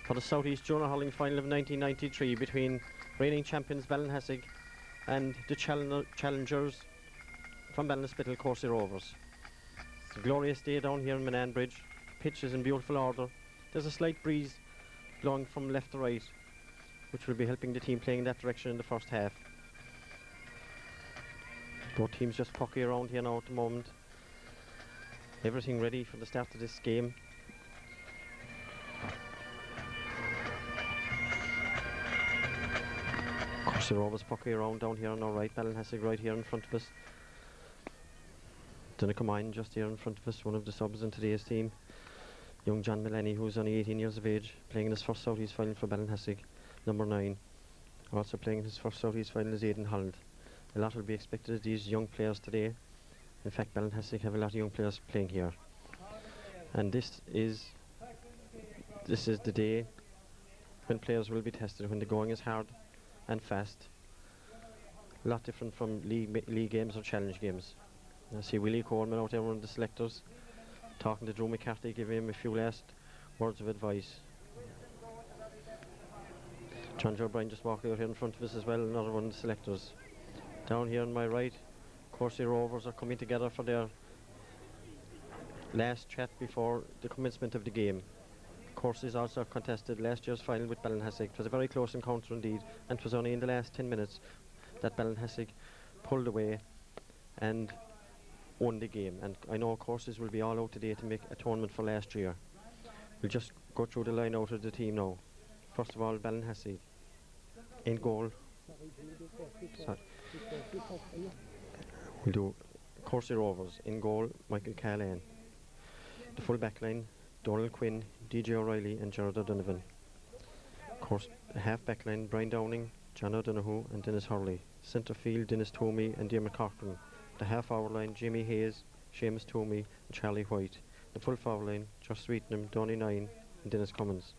For the South East Junior Hurling final of 1993 between reigning champions Ballinhassig and the challengers from Ballinhassig, Courcey Rovers. It's a glorious day down here in Manan Bridge. Pitch is in beautiful order. There's a slight breeze blowing from left to right, which will be helping the team playing in that direction in the first half. Both teams just pucky around here now at the moment. Everything ready for the start of this game. Courcey Rovers pucky around down here on our right, Ballinhassig right here in front of us. Donegal just here in front of us, one of the subs in today's team. Young John Mullaney, who's only 18 years of age, playing in his first South East final for Ballinhassig, number 9. Also playing in his first South East final is Aidan Holland. A lot will be expected of these young players today. In fact, Ballinhassig have a lot of young players playing here. And this is the day when players will be tested, when the going is hard and fast. A lot different from league games or challenge games. I see Willie Coleman out there, one of the selectors, talking to Drew McCarthy, giving him a few last words of advice. John Joe Bryan just walking out here in front of us as well, another one of the selectors. Down here on my right, Courcey Rovers are coming together for their last chat before the commencement of the game. Courceys also contested last year's final with Ballinhassig. It was a very close encounter indeed, and it was only in the last 10 minutes that Ballinhassig pulled away and won the game. And I know Courceys will be all out today to make atonement for last year. We'll just go through the line out of the team now. First of all, Ballinhassig in goal. Sorry. We'll do Courcey Rovers in goal, Michael Callahan. The full back line, Donald Quinn, DJ O'Reilly and Gerard O'Donovan. Half back line, Brian Downing, John O'Donoghue and Dennis Hurley. Centre field, Dennis Toomey and Diarmaid Corcoran. The half hour line, Jimmy Hayes, Seamus Toomey and Charlie White. The full forward line, Josh Sweetenham, Donny Nine and Dennis Cummins.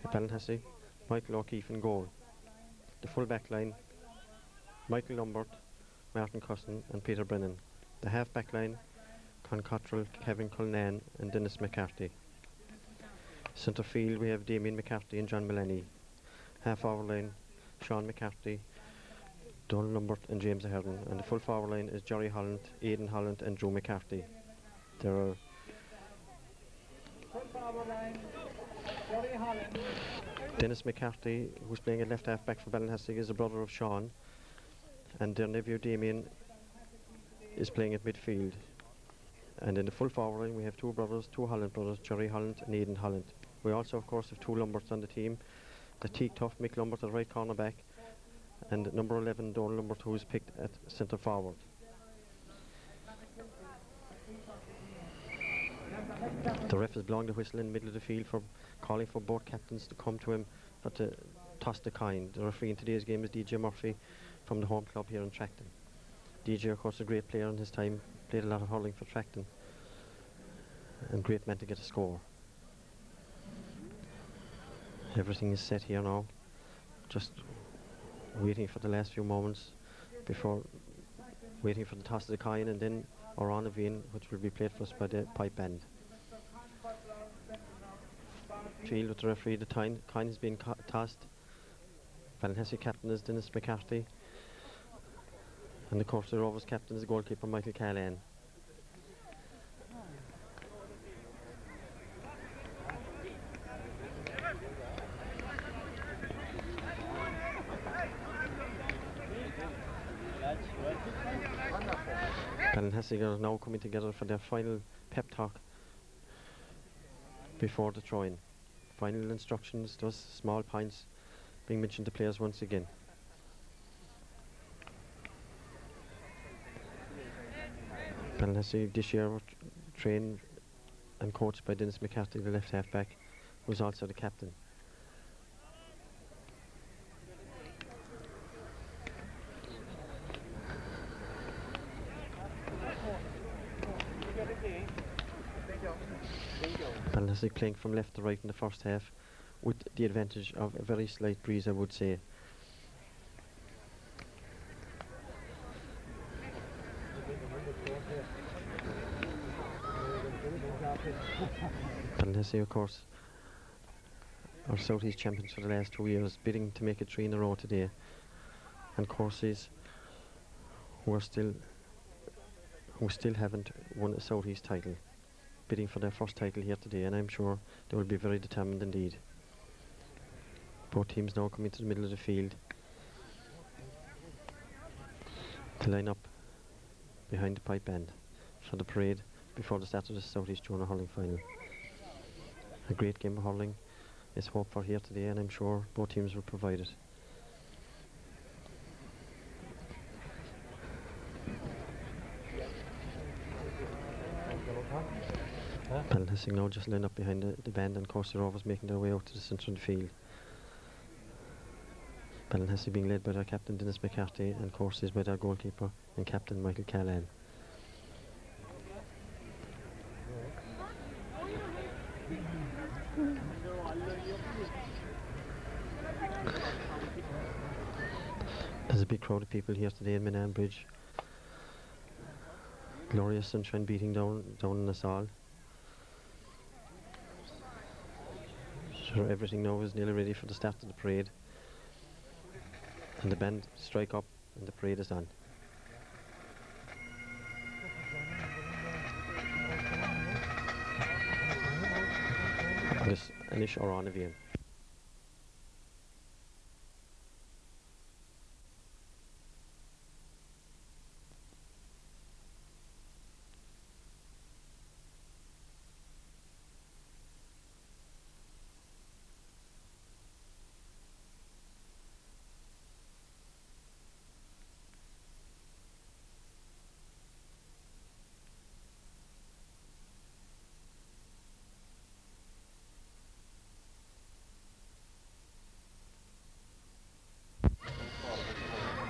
At Ballinhassig, Michael O'Keefe in goal. The full back line, Michael Lombard, Martin Cusson and Peter Brennan. The half back line, Con Cottrell, Kevin Cullinan and Dennis McCarthy. Centre field we have Damien McCarthy and John Mullaney. Half hour line, Sean McCarthy, Donald Lombard and James Ahern. And the full forward line is Jerry Holland, Aidan Holland and Drew McCarthy. There are Dennis McCarthy, who's playing at left half back for Ballinhassig, is a brother of Sean, and their nephew Damien is playing at midfield. And in the full forward line we have two Holland brothers, Jerry Holland and Aidan Holland. We also of course have two Lombards on the team, the teak tough Mick Lombard at right corner back and number 11 Donald Lombard, who is picked at centre forward. The ref is blowing the whistle in the middle of the field for calling for both captains to come to him to toss the coin. The referee in today's game is DJ Murphy from the home club here in Tracton. DJ of course a great player in his time, played a lot of hurling for Tracton and great man to get a score. Everything is set here now, just waiting for the last few moments before waiting for the toss of the coin and then Oran Aveen, which will be played for us by the pipe band. Field with the referee, the coin has been tossed. Ballinhassig captain is Dennis McCarthy and the Courcey Rovers captain is goalkeeper Michael Callahan. Ballinhassig are now coming together for their final pep talk before the throw-in. Final instructions, those small points being mentioned to players once again. Ballinhassig this year were trained and coached by Dennis McCarthy, the left half back, who was also the captain. Ballinhassig playing from left to right in the first half with the advantage of a very slight breeze, I would say. Ballinhassig, of course, are South East champions for the last 2 years, bidding to make it 3 in a row today. And Courceys, who still haven't won a South East title, bidding for their first title here today, and I'm sure they will be very determined indeed. Both teams now come into the middle of the field to line up behind the pipe band for the parade before the start of the South East Junior Hurling final. A great game of hurling is hoped for here today, and I'm sure both teams will provide it. Ballinhassig now just line up behind the band, and Courcey Rovers making their way out to the centre of the field. Ballinhassig being led by their captain Dennis McCarthy, and Courceys by their goalkeeper and captain Michael Callan. There's a big crowd of people here today in Minan Bridge. Glorious sunshine beating down on us all. So everything now is nearly ready for the start of the parade. And the band strike up and the parade is on. Agus Anish Oran again.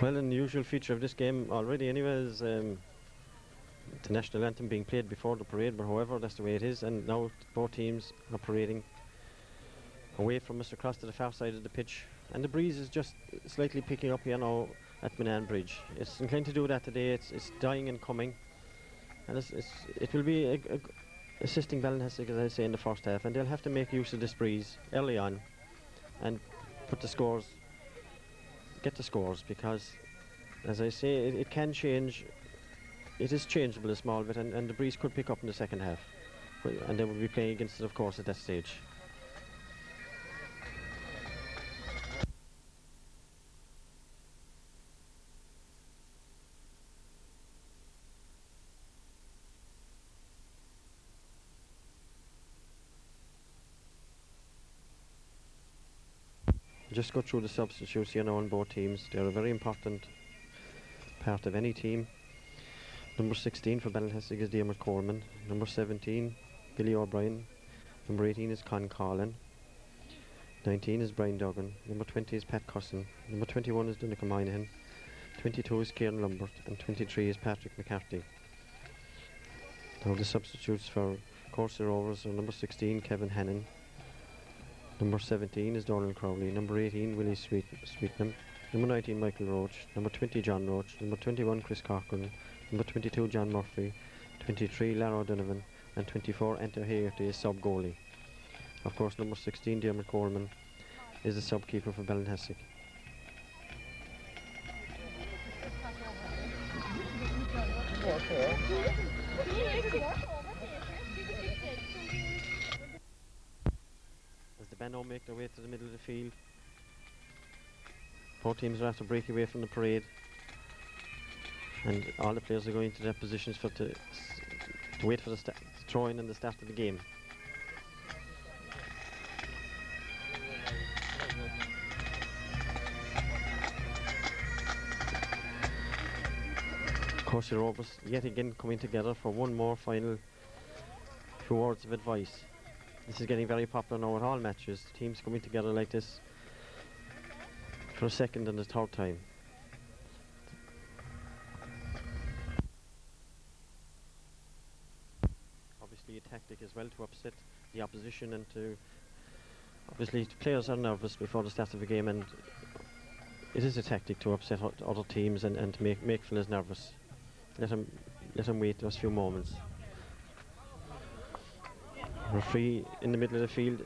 Well, an unusual feature of this game already anyway is the national anthem being played before the parade, but however, that's the way it is, and now both teams are parading away from us across to the far side of the pitch, and the breeze is just slightly picking up here now at Minan Bridge. It's inclined to do that today. It's dying and coming, and it will be assisting Ballinhassig, as I say, in the first half, and they'll have to make use of this breeze early on and get the scores, because, as I say, it can change. It is changeable a small bit, and the breeze could pick up in the second half, and they will be playing against it, of course, at that stage. Just go through the substitutes here now on both teams. They're a very important part of any team. Number 16 for Ballinhassig is Diarmuid Coleman. Number 17, Billy O'Brien. Number 18 is Con Collin. 19 is Brian Duggan. Number 20 is Pat Cusson. Number 21 is Dunica Moynihan. 22 is Kieran Lumbert. And 23 is Patrick McCarthy. Now the substitutes for Courcey Rovers are number 16, Kevin Hannon. Number 17 is Donald Crowley. Number 18, Willie Sweetnam. Number 19, Michael Roach. Number 20, John Roach. Number 21, Chris Corcoran. Number 22, John Murphy. 23, Lara O'Donovan. And 24, Enter Hagerty is sub-goalie. Of course, number 16, Diarmuid Coleman, is the sub-keeper for Ballinhassig. As the band now make their way to the middle of the field, both teams are after break away from the parade, and all the players are going to their positions to wait for the throw-in and the start of the game. Courcey Rovers yet again coming together for one more final few words of advice. This is getting very popular now at all matches. Teams coming together like this for a second and a third time. Obviously a tactic as well to upset the opposition and to obviously the players are nervous before the start of a game, and it is a tactic to upset other teams and to make fellas nervous. Let them wait those few moments. Referee in the middle of the field.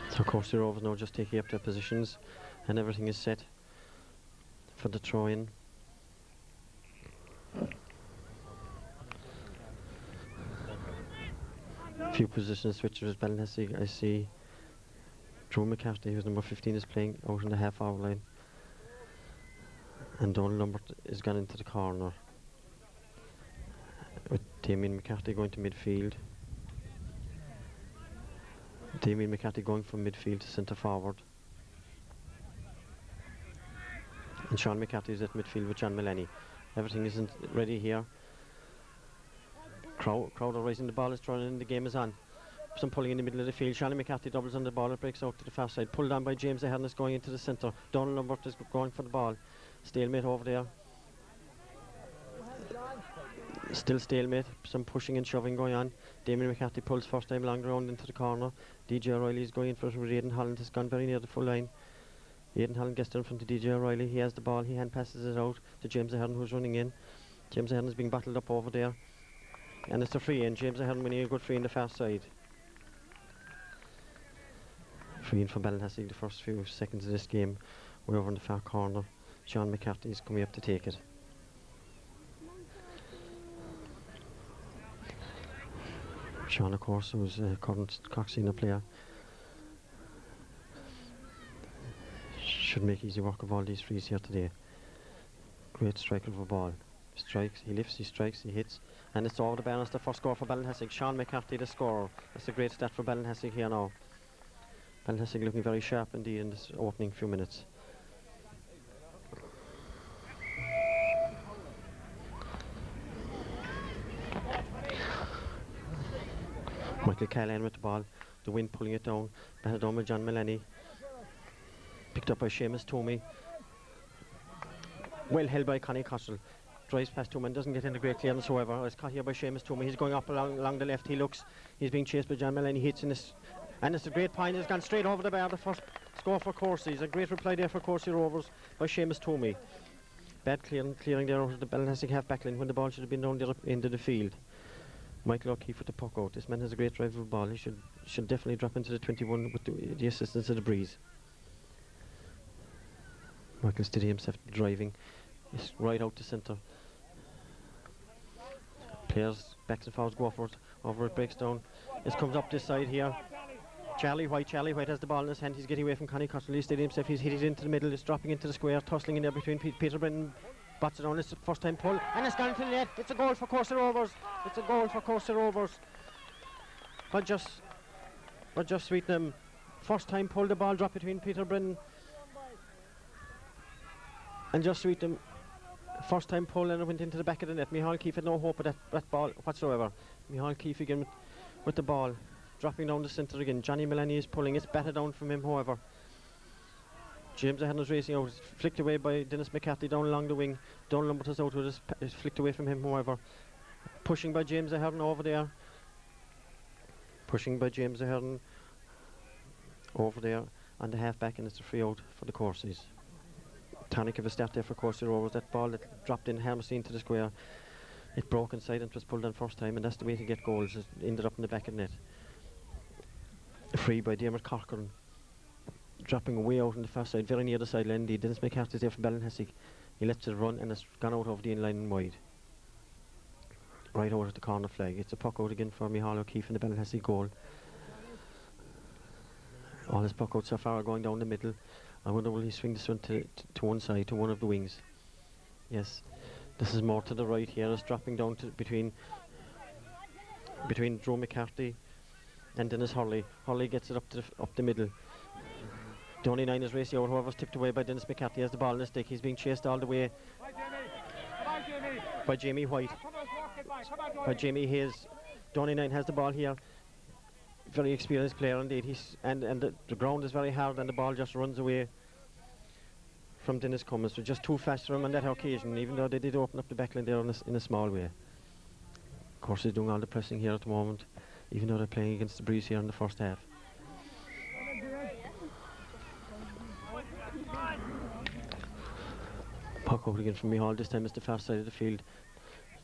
So Courcey Rovers now just taking up their positions, and everything is set for the throw-in. Few position switchers. Ballinhassig, I see Drew McCarthy, who's number 15, is playing out in the half-hour line, and Donald Lambert is gone into the corner, with Damien McCarthy going to midfield. Damien McCarthy going from midfield to centre forward, and Sean McCarthy is at midfield with John Mullaney. Everything isn't ready here. Crowd are rising, the ball is thrown in, the game is on. Some pulling in the middle of the field. Sean McCarthy doubles on the ball, it breaks out to the far side, pulled on by James Ahern, is going into the centre. Donald Lambert is going for the ball. Stalemate over there. Still stalemate, some pushing and shoving going on. Damien McCarthy pulls first time along the round into the corner. DJ O'Reilly is going in for it with Aidan Holland, has gone very near the full line. Aidan Holland gets in front of DJ O'Reilly, he has the ball, he hand passes it out to James Ahern, who's running in. James Ahern is being battled up over there, and it's a free in. James Ahern winning a good free in the far side. Free in for Ballinhassig, the first few seconds of this game, way over in the far corner. Sean McCarthy is coming up to take it. Sean, of course, who's a current Coxina player, should make easy work of all these frees here today. Great striker of a ball. Strikes, he lifts, he strikes, he hits, and it's over the bar. It's the first score for Ballinhassig. Sean McCarthy, the scorer. That's a great start for Ballinhassig here now. Ballinhassig looking very sharp indeed in this opening few minutes. Michael Callahan with the ball, the wind pulling it down, batted down by John Mullaney, picked up by Seamus Toomey, well held by Connie Cottrell, drives past Toomey and doesn't get into great clearance, however. It's caught here by Seamus Toomey, he's going up along the left, he looks, he's being chased by John Mullaney, he hits in this, and it's a great point, it's gone straight over the bar, the first score for Courceys. A great reply there for Courcey Rovers by Seamus Toomey. Bad clearing there over the Ballinhassig half-back line when the ball should have been down the other end of the field. Michael O'Keefe with the puck out. This man has a great drive of the ball. He should definitely drop into the 21 with the assistance of the breeze. Michael steady himself driving. He's right out to centre. Players backs and forwards go for it. Over it breaks down. It comes up this side here. Charlie White has the ball in his hand. He's getting away from Connie Cottrell. He's steady himself. He's hit it into the middle. It's dropping into the square, tussling in there between Peter Brennan. Bats it on, it's the first time pull, and it's gone to the net. It's a goal for Courcey Rovers. It's a goal for Courcey Rovers. But just Sweetenham. First time pull, the ball dropped between Peter Brennan and just Sweetenham. First time pull, and it went into the back of the net. Micheál Keefe had no hope of that ball whatsoever. Micheál Keefe again with the ball, dropping down the centre again. Johnny Mullaney is pulling, it's batted down from him, however. James Ahern is racing out, flicked away by Dennis McCarthy down along the wing. Donald Lambert is out with it, is flicked away from him, however. Pushing by James Ahern over there. Pushing by James Ahern over there on the half-back, and it's a free out for the Courceys. Tonic of a start there for Courcey Rovers. That ball that dropped in harmlessly into the square, it broke inside and was pulled on first time, and that's the way to get goals. It ended up in the back of the net. Free by Dermot Corcoran. Dropping way out on the far side, very near the sideline indeed. Dennis McCarthy's there for Ballinhassig. He lets it run and it's gone out over the in-line and wide. Right out at the corner flag. It's a puck out again for Micheál O'Keefe in the Ballinhassig goal. All his puck outs so far are going down the middle. I wonder will he swing this one to one side, to one of the wings. Yes, this is more to the right here. It's dropping down to between Drew McCarthy and Dennis Hurley. Hurley gets it up the middle. Donny 9 is racing out, however, tipped away by Dennis McCarthy. Has the ball in the stick. He's being chased all the way by Jamie White. By Jamie Hayes. Donny 9 has the ball here. Very experienced player indeed. And the ground is very hard and the ball just runs away from Dennis Cummins. So just too fast for him on that occasion, even though they did open up the backline there in a small way. Of course, he's doing all the pressing here at the moment, even though they're playing against the breeze here in the first half. Puck out again from Micheál. This time it's the far side of the field.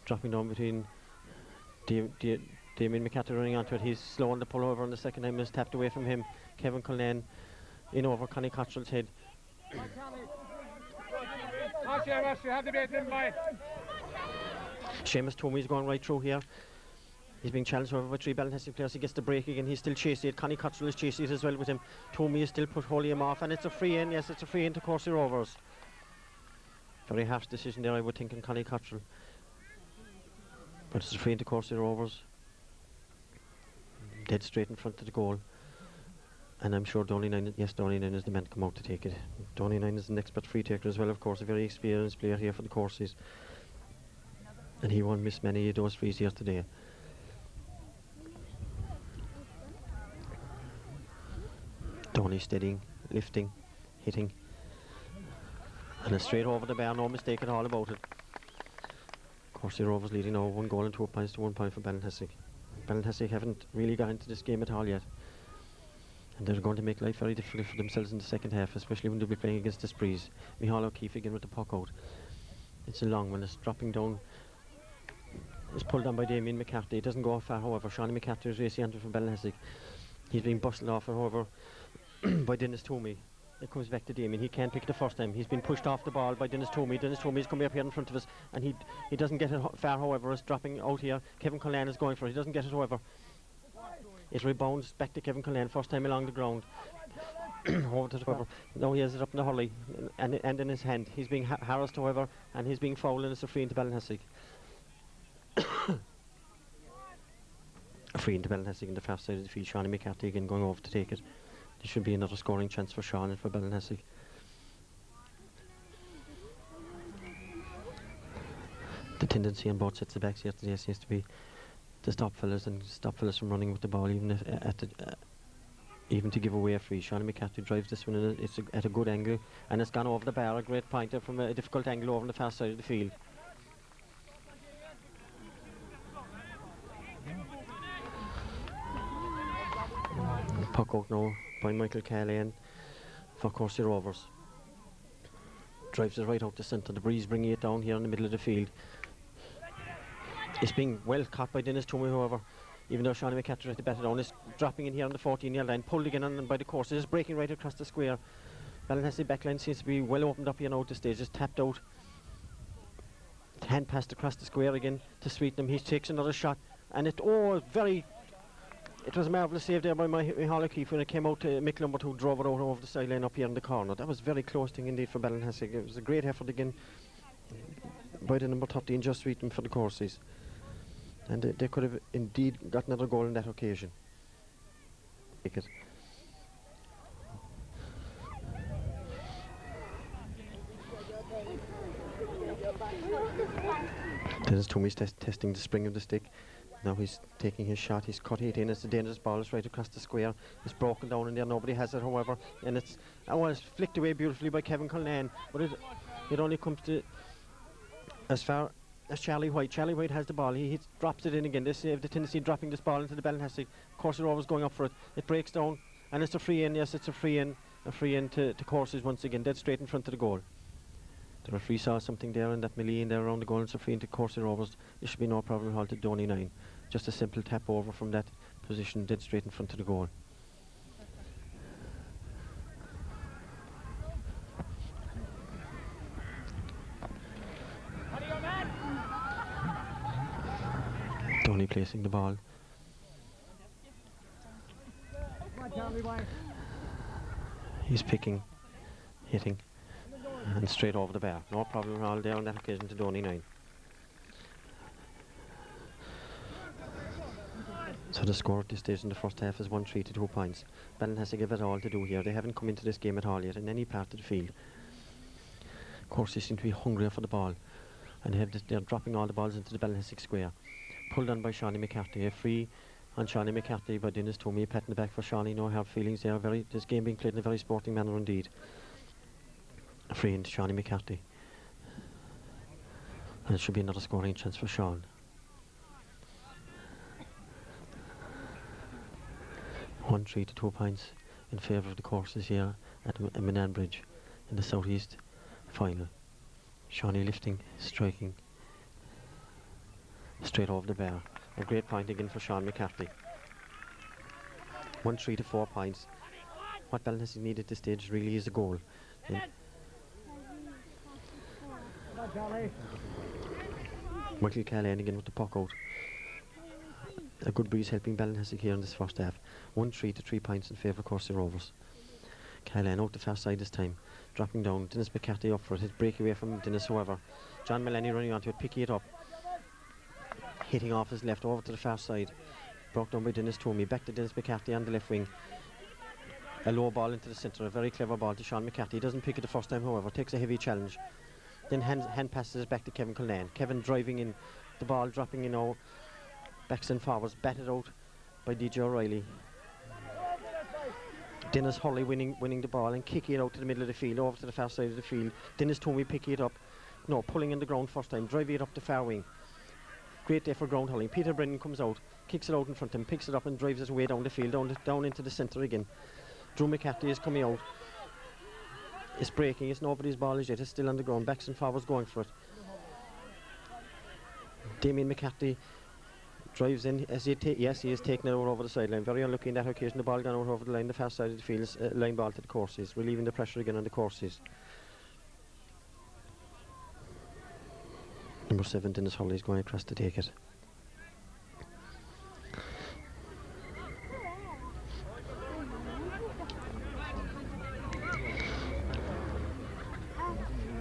Dropping down between Damien McCarthy running onto it. He's slow on the pull over, and the second time is tapped away from him. Kevin Cullen in over Connie Cottrell's head. Seamus Twomey is going right through here. He's being challenged over by 3 Ballinhassig players. He gets the break again. He's still chasing it. Connie Cottrell is chasing it as well with him. Twomey is still holding him off, and it's a free in. Yes, it's a free in to Courcey Rovers. Very harsh decision there, I would think, in Connie Cottrell. But it's a free in to Courcey Rovers. Dead straight in front of the goal. And I'm sure Donny 9 is the man to come out to take it. Donny 9 is an expert free taker as well, of course, a very experienced player here for the Courceys. And he won't miss many of those frees here today. Donny steadying, lifting, hitting. And it's straight over the bar, no mistake at all about it. Courcey Rovers leading now 1 goal and 2 points to 1 point for Ballinhassig. Ballinhassig haven't really got into this game at all yet. And they're going to make life very difficult for themselves in the second half, especially when they'll be playing against the breeze. Micheál O'Keefe again with the puck out. It's a long one, it's dropping down. It's pulled on by Damien McCarthy. It doesn't go far, however. Shawnee McCarthy is racing onto from Ballinhassig. He's being bustled off, however, by Dennis Twomey. It comes back to Damien. He can't pick it the first time. He's been pushed off the ball by Dennis Twomey. Dennis Twomey is coming up here in front of us, and he doesn't get it far, however. It's dropping out here. Kevin Cullen is going for it. He doesn't get it, however. It rebounds back to Kevin Cullen, first time along the ground. Over to the cover. Now he has it up in the Hurley, and in his hand. He's being harassed, however, and he's being fouled, and it's a free into Ballinhassig. A free into Ballinhassig in the far side of the field. Shawnee McCarthy again going over to take it. There should be another scoring chance for Sean and for Ballinhassig. The tendency on both sets of backs here today seems to be to stop fellas from running with the ball, even if even to give away a free. Shawnee McCarthy drives this one in it's at a good angle, and it's gone over the bar. A great pointer from a difficult angle over on the far side of the field. Puck out now by Michael Callahan for Courcey Rovers. Drives it right out the centre. The breeze bringing it down here in the middle of the field. It's being well caught by Dennis Twomey, however, even though Shawnee McCarthy tried to bat it down. It's dropping in here on the 14-yard line, pulled again on by the Courceys. It's breaking right across the square. Ballinhassig backline seems to be well opened up here now at this stage. It's tapped out. Hand passed across the square again to Sweetenham. He takes another shot, and it was a marvellous save there by Micheál O'Keefe when it came out to Mick Lumbert, who drove it out over the sideline up here in the corner. That was very close thing indeed for Ballinhassig. It was a great effort again by the number 13, just Sweetenham, for the Courceys. And they could have indeed got another goal on that occasion. Take it. Dennis Twomey's testing the spring of the stick. Now he's taking his shot. He's cut it in. It's a dangerous ball. It's right across the square. It's broken down in there. Nobody has it, however. And it's flicked away beautifully by Kevin Cullen. But it only comes to as far as Charlie White. Charlie White has the ball. He drops it in again. They save the tendency of dropping this ball into the Ballinhassig. Courcey Rovers going up for it. It breaks down, and it's a free in. Yes, it's a free in. A free in to Courceys once again. Dead straight in front of the goal. The referee saw something there in that melee in there around the goal, and it's a free into Courcey Rovers. There should be no problem at all to Donny 9. Just a simple tap over from that position, dead straight in front of the goal. Hurley placing the ball. He's picking, hitting, and straight over the bar. No problem at all there on that occasion to Donny 9. So the score at this stage in the first half is 1-3 to 2 points. Ballinhassig have it all to do here. They haven't come into this game at all yet in any part of the field. Courceys seem to be hungrier for the ball, and they're dropping all the balls into the Ballinhassig square. Pulled on by Shawnee McCarthy. A free on Shawnee McCarthy by Dennis Tomey. Pat in the back for Shawnee. No hard feelings there. This game being played in a very sporting manner indeed. A free into Shawnee McCarthy. And it should be another scoring chance for Sean. 1-3 to 2 points in favour of the Courceys here at Mananbridge in the southeast final. Shawnee lifting, striking straight over the bar. A great point again for Sean McCarthy. 1-3 to 4 points. What Ballinhassig needed at this stage really is a goal. Michael Callahan again with the puck out. A good breeze helping Ballinhassig here in this first half. 1-3 to 3 points in favour of Courcey Rovers. Callahan out the far side this time, dropping down. Dennis McCarthy up for it. His break away from Dennis, however. John Mullaney running onto it, picking it up, hitting off his left over to the far side. Brought down by Dennis Tomey. Back to Dennis McCarthy on the left wing. A low ball into the centre. A very clever ball to Sean McCarthy. He doesn't pick it the first time, however. Takes a heavy challenge. Then hand passes it back to Kevin Cullen. Kevin driving in. The ball dropping in now. Backs and forwards. Batted out by DJ O'Reilly. Dennis Hurley winning the ball and kicking it out to the middle of the field, over to the far side of the field. Dennis Tomey picking it up. No, pulling in the ground first time. Driving it up the far wing. Great day for ground hurling. Peter Brennan comes out, kicks it out in front of him, picks it up and drives it away down the field, down into the centre again. Drew McCarthy is coming out. It's breaking. It's nobody's ball as yet. It's still on the ground. Backs and forwards going for it. Damien McCarthy drives in as he yes, he is taking it out over the sideline. Very unlucky in that occasion. The ball gone out over the line, the far side of the field. Line ball to the Courceys, relieving the pressure again on the Courceys. Number 7, Dennis Hurley, is going across to take it.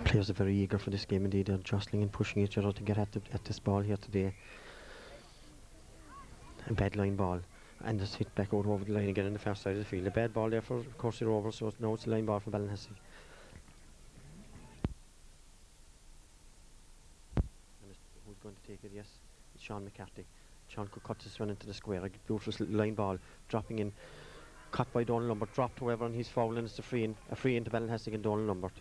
Players are very eager for this game indeed. They're jostling and pushing each other to get at this ball here today. A bad line ball, and it's hit back out over the line again on the far side of the field. A bad ball there for Courcey Rovers, so now it's a line ball for Ballinhassig. Who's going to take it? Yes, it's Sean McCarthy. Sean could cut this run into the square. A beautiful line ball, dropping in, caught by Donald Lambert, dropped however, and he's fouled, and it's a free into Ballinhassig and Donald Lambert.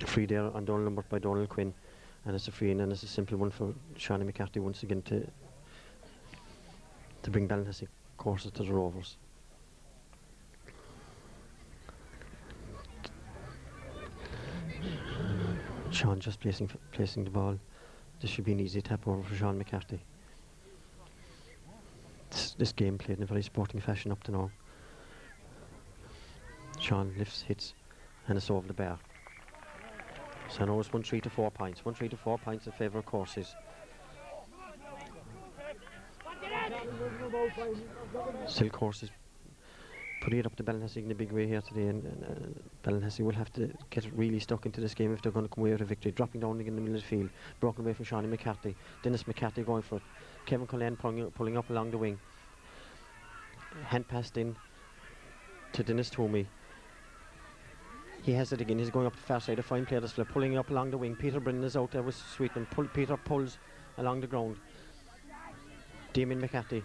Free there on Donald Lambert by Donald Quinn. And it's a free in, and it's a simple one for Shawnee McCarthy once again to bring Ballinhassig Courses to the Rovers. Sean just placing the ball. This should be an easy tap over for Sean McCarthy. This game played in a very sporting fashion up to now. Sean lifts, hits, and it's over the bar. So now it's 1-3 to 4 points. 1-3 to 4 points in favour of Courceys. Still Courceys putting it up to Ballinhassig in a big way here today, and Ballinhassig will have to get really stuck into this game if they're going to come away with a victory. Dropping down again in the middle of the field, broken away from Shawnee McCarthy. Dennis McCarthy going for it. Kevin Cullen pulling up along the wing. Hand passed in to Dennis Tomey. He has it again. He's going up the far side. A fine player this flip, pulling up along the wing. Peter Brennan is out there with Sweetman. Peter pulls along the ground. Damien McCarthy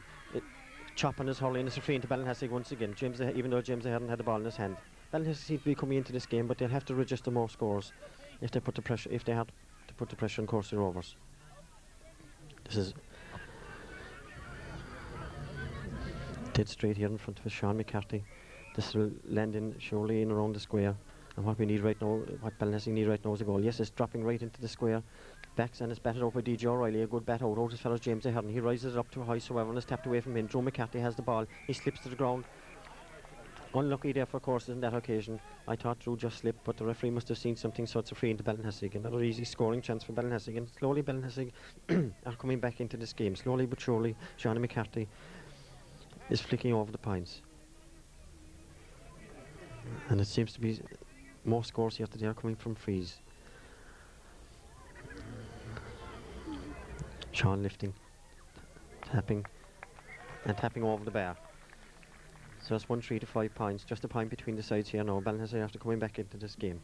chopping his hurling. It's a free into Ballinhassig once again. Even though James hadn't had the ball in his hand. Ballinhassig seem to be coming into this game, but they'll have to register more scores if they put the pressure. If they have to put the pressure on Courcey Rovers. This is dead straight here in front of us, Sean McCarthy. This will land in surely in around the square. And what we need right now, what Ballinhassig need right now is a goal. Yes, it's dropping right into the square. Backs and it's batted out by DJ O'Reilly. A good bat out as far as James Ahern. He rises it up too high, however, and it's tapped away from him. Joe McCarthy has the ball. He slips to the ground. Unlucky there for Courceys on that occasion. I thought Drew just slipped, but the referee must have seen something, so it's a free into Ballinhassig. Another easy scoring chance for Ballinhassig, and slowly Ballinhassig are coming back into this game. Slowly but surely, Johnny McCarthy is flicking over the points. And it seems to be more scores here today are coming from frees. Sean lifting, tapping, and tapping over the bar. So it's 1-3 to 5 points, just a point between the sides here now. Ballinhassig after coming back into this game.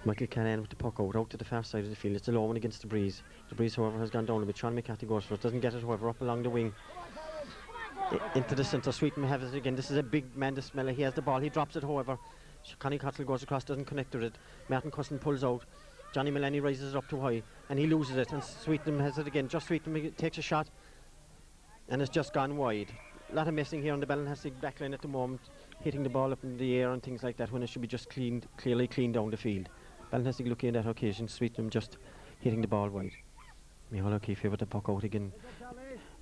Michael Callahan with the puck out to the far side of the field. It's a low one against the breeze. The breeze, however, has gone down a bit. Sean McCarthy goes for it, doesn't get it, however, up along the wing. Into the centre, Sweetman has it again. This is a big man, this Smeller. He has the ball, he drops it, however. Connie Cottle goes across, doesn't connect with it. Martin Cusson pulls out. Johnny Mullaney raises it up too high, and he loses it, and Sweetman has it again. Just Sweetman takes a shot, and it's just gone wide. A lot of messing here on the Ballinhassig backline at the moment, hitting the ball up in the air and things like that when it should be just clearly cleaned down the field. Ballinhassig lucky on that occasion, Sweetman just hitting the ball wide. Michael O'Keefe with the puck out again,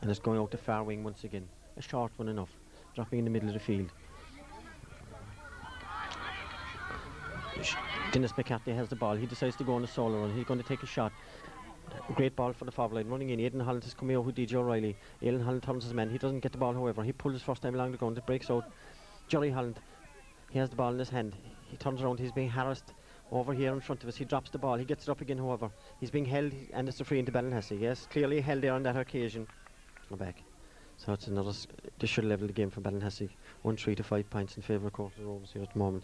and it's going out the far wing once again. A short one enough, dropping in the middle of the field. Dennis McCarthy has the ball. He decides to go on a solo run. He's going to take a shot. Great ball for the foul line. Running in, Aidan Holland is coming out with DJ O'Reilly. Aidan Holland turns his man. He doesn't get the ball, however. He pulls his first time along the ground. It breaks out. Jerry Holland, he has the ball in his hand. He turns around. He's being harassed over here in front of us. He drops the ball. He gets it up again, however. He's being held, and it's a free into Ballinhassig. Yes, clearly held there on that occasion. Go back. So it's another. This should level the game for Ballinhassig. 1-3 to 5 points in favour of Courceys Rovers here at the moment.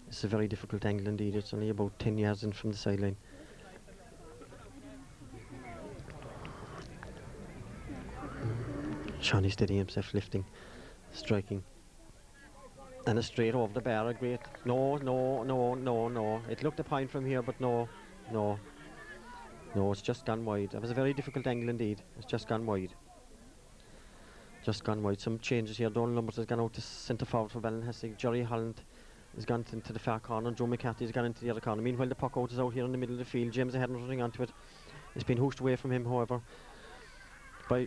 It's a very difficult angle indeed. It's only about 10 yards in from the sideline. Shawnee steadying himself, lifting, striking, and a straight over the bar. A great no. It looked a point from here, but no. It's just gone wide. That was a very difficult angle indeed. It's just gone wide. Some changes here. Donald Lumbers has gone out to centre forward for Ballinhassig. Jerry Holland has gone into the far corner. Joe McCarthy has gone into the other corner. Meanwhile, the puck out is out here in the middle of the field. James Ahern running onto it. It's been hooshed away from him, however, by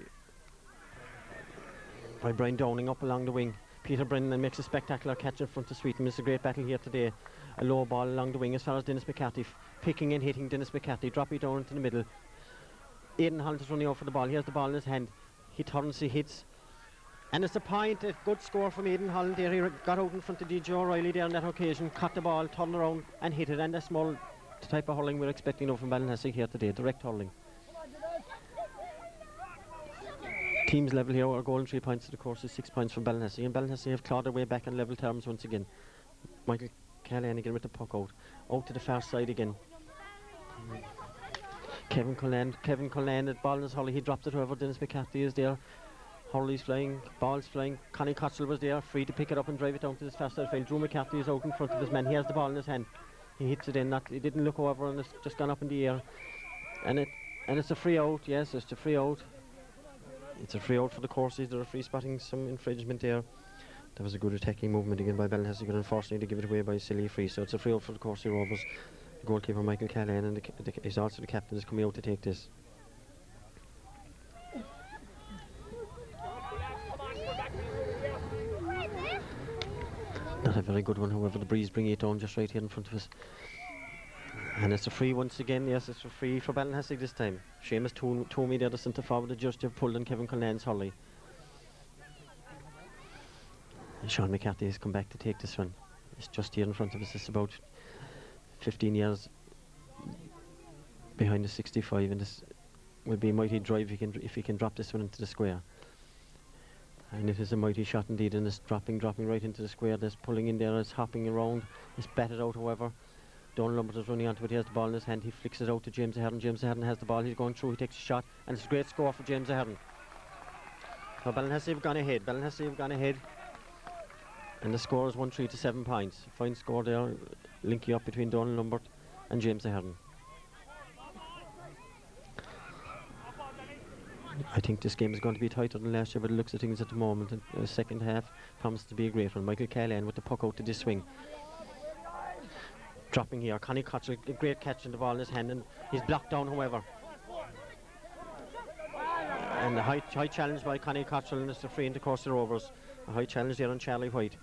Brian Downing up along the wing. Peter Brennan makes a spectacular catch in front of Sweetman. It's a great battle here today. A low ball along the wing as far as Dennis McCarthy, picking and hitting Dennis McCarthy, dropping it down into the middle. Aidan Holland is running out for the ball. He has the ball in his hand. He turns, he hits. And it's a point, a good score from Aidan Holland there. He got out in front of DJ O'Reilly there on that occasion, caught the ball, turned around and hit it. And that's small, the type of hurling we're expecting from Ballinhassig here today, direct hurling. Teams level here are goal and 3 points to the Courceys, 6 points from Ballinhassig. And Ballinhassig have clawed their way back on level terms once again. Michael Callahan again with the puck out to the far side again. Kevin Cullen, the ball in his Hurley, he drops it, however Dennis McCarthy is there. Hurley's flying, ball's flying. Connie Cottle was there, free to pick it up and drive it down to this far side field. Drew McCarthy is out in front of his man. He has the ball in his hand. He hits it in. He didn't look over, and it's just gone up in the air. And it's a free out. Yes, it's a free out. It's a free out for the Courceys. They're free spotting some infringement there. That was a good attacking movement again by Ballinhassig, and unfortunately to give it away by a silly free. So it's a free out for the Courceys Rovers. The goalkeeper Michael Callahan, and he's also the captain, is coming out to take this. Not a very good one, however. The breeze bringing it down just right here in front of us. And it's a free once again. Yes, it's a free for Ballinhassig this time. Seamus Toomey there, the centre forward, the just have pulled on Kevin Cullen's Hurley. And Sean McCarthy has come back to take this one. It's just here in front of us. It's about 15 yards behind the 65, and this will be a mighty drive if he can drop this one into the square. And it is a mighty shot indeed, and it's dropping right into the square. There's pulling in there, it's hopping around. It's batted out, however. Donald Lumbers is running onto it. He has the ball in his hand. He flicks it out to James Ahern. James Ahern has the ball. He's going through. He takes a shot, and it's a great score for James Ahern. So Ballinhassig have gone ahead. And the score is 1-3 to 7 points. Fine score there, linking up between Donald Lumbers and James Ahern. I think this game is going to be tighter than last year, but it looks at things at the moment. And the second half promises to be a great one. Michael Callahan with the puck out to this swing. Dropping here, Connie Cottle, a great catch in the ball in his hand, and he's blocked down, however. And a high challenge by Connie Cottle, and it's a free into Courceys Rovers. high challenge there on Charlie White.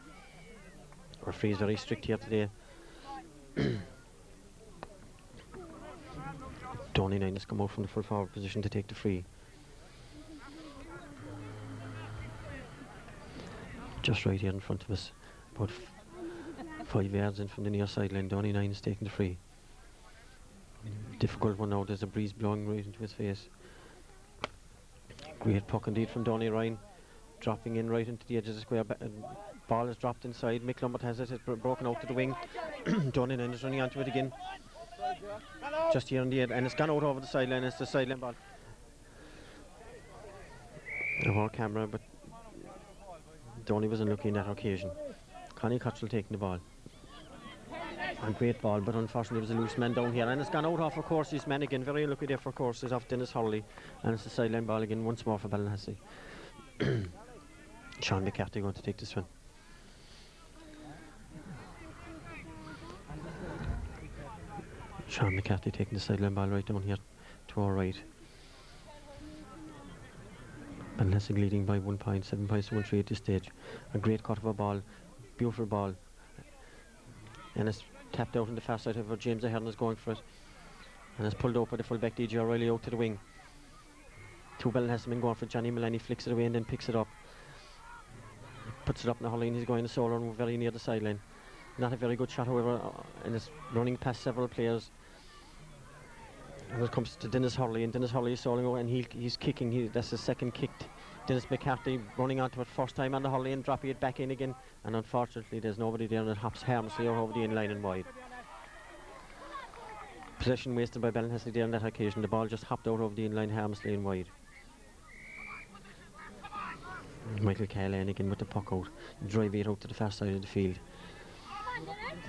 Referee is very strict here today. Donny 9 has come out from the full forward position to take the free. Just right here in front of us, about 5 yards in from the near sideline. Donny 9 is taking the free. Difficult one now, there's a breeze blowing right into his face. Great puck indeed from Donny Ryan, dropping in right into the edge of the square. Ball is dropped inside. Mick Lambert has it, it's broken out to the wing. Donny 9 is running onto it again. Just here on the edge, and it's gone out over the sideline. It's the sideline ball. A whole camera, but Donny was unlucky in that occasion. Connie Cottrell taking the ball. A great ball, but unfortunately there was a loose man down here, and it's gone out off of Courceys' man again. Very unlucky there for Courceys off Dennis Hurley, and it's the sideline ball again once more for Ballinhassig. Sean McCarthy going to take this one. Sean McCarthy taking the sideline ball right down here to our right. Ballinhassig leading by 1 point, 7 points to 1-3 at this stage. A great cut of a ball, beautiful ball, and it's tapped out on the far side. However, James Ahern is going for it, and it's pulled out by the fullback DJ O'Reilly out to the wing. Two Ballinhassig men going for Johnny Mullaney, flicks it away and then picks it up, puts it up in the Hurling. He's going to solo and very near the sideline. Not a very good shot, however, and it's running past several players. And it comes to Dennis Hurley, and Dennis Hurley is soloing over, and he's kicking. That's his second kick. Dennis McCarthy running onto it first time on the Hurley and dropping it back in again. And unfortunately, there's nobody there, and it hops harmlessly over the in-line and wide. Possession wasted by Ballinhassig there on that occasion. The ball just hopped out over the in-line harmlessly and wide. Michael Callahan again with the puck out, driving it out to the far side of the field.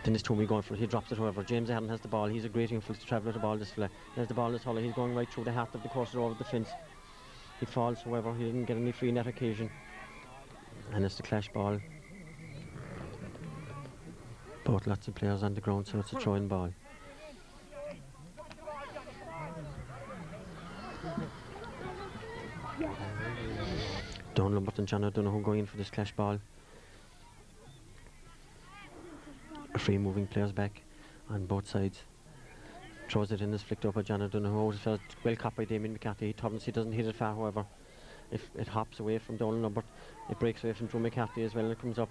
Dennis Toomey going for it, he drops it. However, James Ahern has the ball. He's a great influence to travel with the ball this fella. There's the ball in Hurley. He's going right through the heart of the Courceys over the fence. He falls, however, he didn't get any free in that occasion, and it's the clash ball. Both lots of players on the ground, so it's a throw-in ball. Don Lambert and John O'Donoghue going in for this clash ball. Free moving players back on both sides. Throws it in, is flicked up by John O'Donoghue. Well caught by Damien McCarthy. He doesn't hit it far, however. If it hops away from Donald Lambert, it breaks away from Drew McCarthy as well, and it comes up.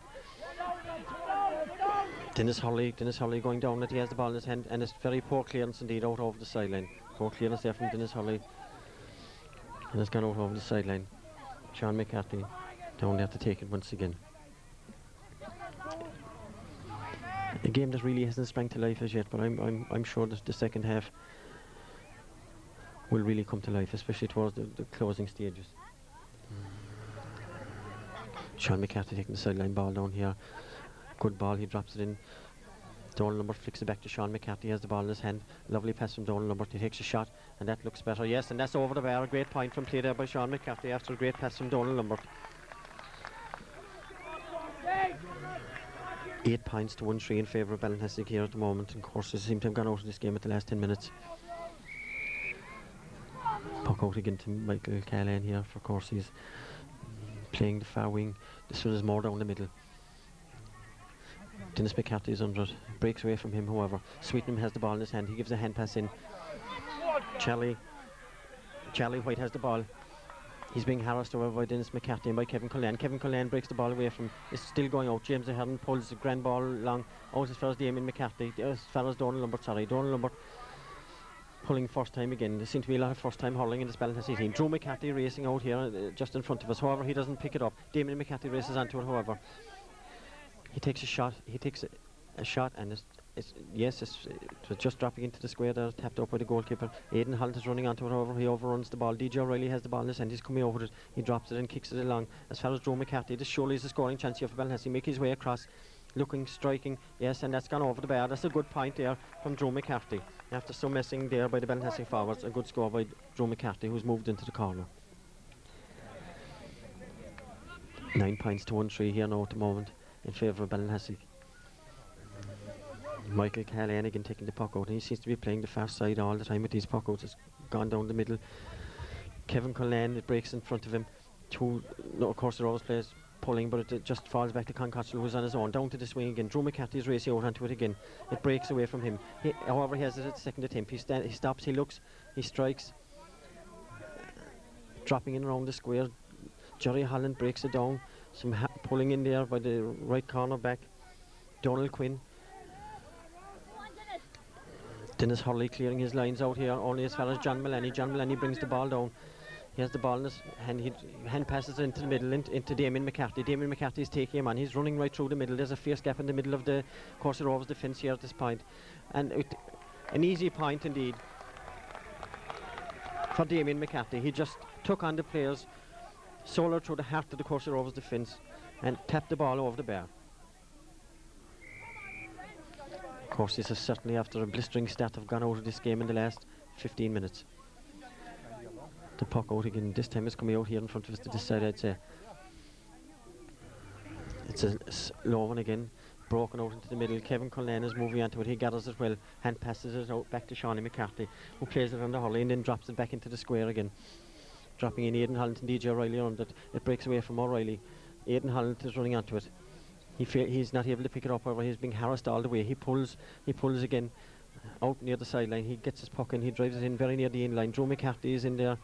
Dennis Hurley going down it. He has the ball in his hand, and it's very poor clearance indeed out over the sideline. Poor clearance there from Dennis Hurley, and it's gone out over the sideline. Sean McCarthy down there to take it once again. A game that really hasn't sprang to life as yet, but I'm sure that the second half will really come to life, especially towards the closing stages. Sean McCarthy taking the sideline ball down here. Good ball, he drops it in. Donald Lambert flicks it back to Sean McCarthy. He has the ball in his hand. Lovely pass from Donald Lambert. He takes a shot, and that looks better. Yes, and that's over the bar. A great point from play there by Sean McCarthy after a great pass from Donald Lambert. 8 points to 1-3 in favour of Ballinhassig here at the moment, and Courceys seem to have gone out of this game at the last 10 minutes. Puck out again to Michael Callahan here for Courceys, playing the far wing. This one is more down the middle. Dennis McCarthy is under it, breaks away from him, however. Sweetenham has the ball in his hand. He gives a hand pass in. Charlie White has the ball. He's being harassed over by Dennis McCarthy and by Kevin Cullen. Kevin Cullen breaks the ball away from him. It's still going out. James Ahern pulls the grand ball long out as far as Damien McCarthy, as far as Donald Lambert, Donald Lambert pulling first time again. There seems to be a lot of first time hurling in this Ballinhassig team. Drew McCarthy racing out here just in front of us. However, he doesn't pick it up. Damien McCarthy races onto it, however. He takes a shot. He takes a shot, and it was just dropping into the square there, tapped up by the goalkeeper. Aidan Holt is running onto it, however, he overruns the ball. DJ O'Reilly has the ball in his hand, he's coming over it, he drops it and kicks it along. As far as Drew McCarthy, this surely is a scoring chance here for Ballinhassig. Make his way across, looking, striking, yes, and that's gone over the bar. That's a good point there from Drew McCarthy. After some messing there by the Ballinhassig forwards, a good score by Drew McCarthy, who's moved into the corner. 9 points to 1-3 here now at the moment in favour of Ballinhassig. Michael Callahan again taking the puck out, and he seems to be playing the far side all the time with these puck outs. It's gone down the middle. Kevin Cullen, it breaks in front of him. Of course, there always plays pulling, but it just falls back to Concotchel, who's on his own. Down to the swing again. Drew McCarthy's racing out onto it again. It breaks away from him. However, he has it at the second attempt. He stops, he looks, he strikes. Dropping in around the square. Jerry Holland breaks it down. Some pulling in there by the right corner back. Donald Quinn. Dennis Hurley clearing his lines out here, only as far as John Mullaney. John Mullaney brings the ball down. He has the ball in his hand. He hand passes it into the middle, into Damien McCarthy. Damien McCarthy is taking him on. He's running right through the middle. There's a fierce gap in the middle of the Courcey Rovers defence here at this point. And an easy point indeed for Damien McCarthy. He just took on the players, soloed through the heart of the Courcey Rovers defence and tapped the ball over the bar. Courcey's has certainly, after a blistering start, have gone out of this game in the last 15 minutes. The puck out again. This time it's coming out here in front of us to this side, I'd say. It's a low one again. Broken out into the middle. Kevin Cullen is moving onto it. He gathers it well. Hand passes it out back to Shawnee McCarthy, who plays it under Hurley and then drops it back into the square again. Dropping in Aidan Holland and DJ O'Reilly around it. It breaks away from O'Reilly. Aidan Holland is running onto it. He's not able to pick it up, however he's being harassed all the way. He pulls again out near the sideline. He gets his puck in. He drives it in very near the in line. Drew McCarthy is in there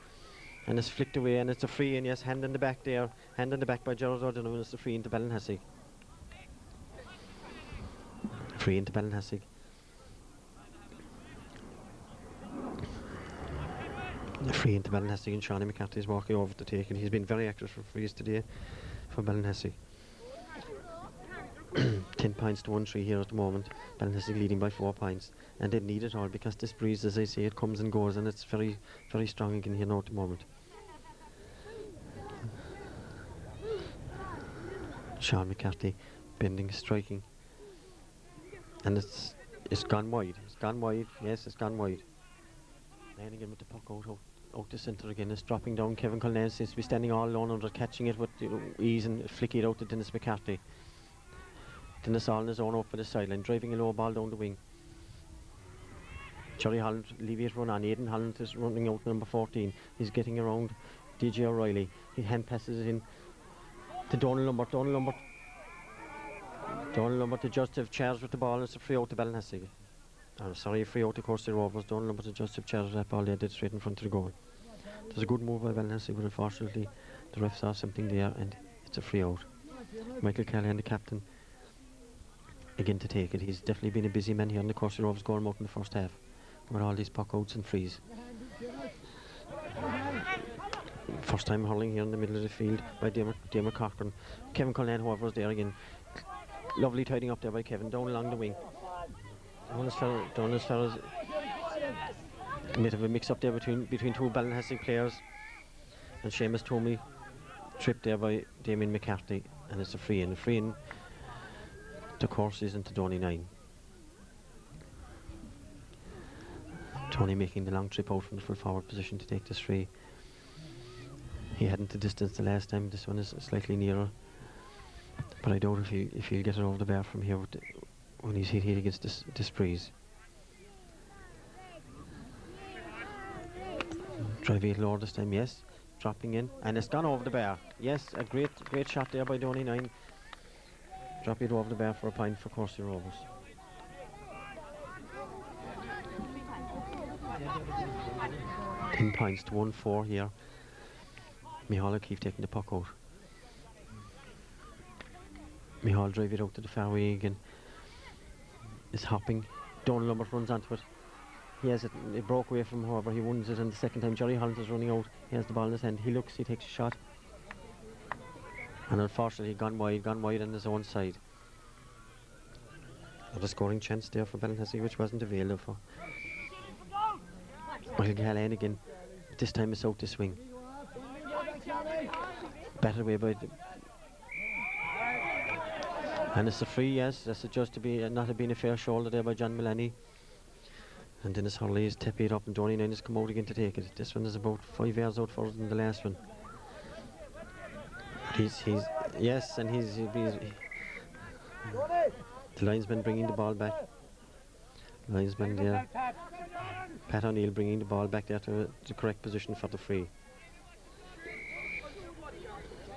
and it's flicked away, and it's a free in. Yes, hand in the back there. Hand in the back by Gerard O'Donovan. It's a free into Ballinhassig. Free into Ballinhassig. Free into Ballinhassig, and Shawnee McCarthy is walking over to take it. He's been very active for frees today for Ballinhassig. 10 points to 1-3 here at the moment. Ballinhassig leading by 4 points, and they need it all because this breeze, as I say, it comes and goes, and it's very, very strong again here now at the moment. Sean McCarthy bending, striking, and it's gone wide. It's gone wide. Yes, it's gone wide. Then again with the puck out the centre again. It's dropping down. Kevin Cullen seems to be standing all alone under, catching it with ease and flicking it out to Dennis McCarthy. Dennis all on his own up for the sideline, driving a low ball down the wing. Jerry Holland, Leviate run on. Aidan Holland is running out number 14. He's getting around DJ O'Reilly. He hand passes it in to Donald Lombard. Donald Lombard to just have charged with the ball, and it's a free out to Ballinhassig. Sorry, free out to Courcey Rovers. Donald Lombard to just have charged that ball. They did straight in front of the goal. There's a good move by Ballinhassig, but unfortunately the ref saw something there and it's a free out. Michael Callahan, the captain, again to take it. He's definitely been a busy man here in the Courcey Rovers goal mouth in the first half with all these puck outs and frees. First time hurling here in the middle of the field by Dermot Cochran. Kevin Cullen, however, is there again. Lovely tidying up there by Kevin, down along the wing. Down as far as a bit of a mix up there between two Ballinhassig players, and Seamus Twomey tripped there by Damien McCarthy, and it's a free in to Courceys and to Donny 9. Tony making the long trip out from the full forward position to take this free. He hadn't the distance the last time. This one is slightly nearer, but I doubt if he'll get it over the bar from here when he's hit against this breeze. Drive it lower this time, yes. Dropping in, and it's gone over the bar. Yes, a great shot there by Donny 9. Drop it over the bar for a point for Courcey Rovers. Points to 1-4 here. Micheál O'Keefe taking the puck out. Micheál drive it out to the far way again. Is hopping. Donald Lombard runs onto it. He has it. It broke away from him, however he wins it, and the second time Jerry Holland is running out. He has the ball in his hand. He looks. He takes a shot, and unfortunately gone wide on his own side. But a scoring chance there for Ballinhassig, which wasn't available for Michael Callahan again. This time it's out to swing. Better way by and it's a free, yes. That's just to be not have been a fair shoulder there by John Mullaney. And Dennis Hurley is tipping it up, and Donny 9 has come out again to take it. This one is about 5 yards out further than the last one. He's yes, and he's the linesman bringing the ball back. Linesman there. Pat O'Neill bringing the ball back there to the correct position for the free.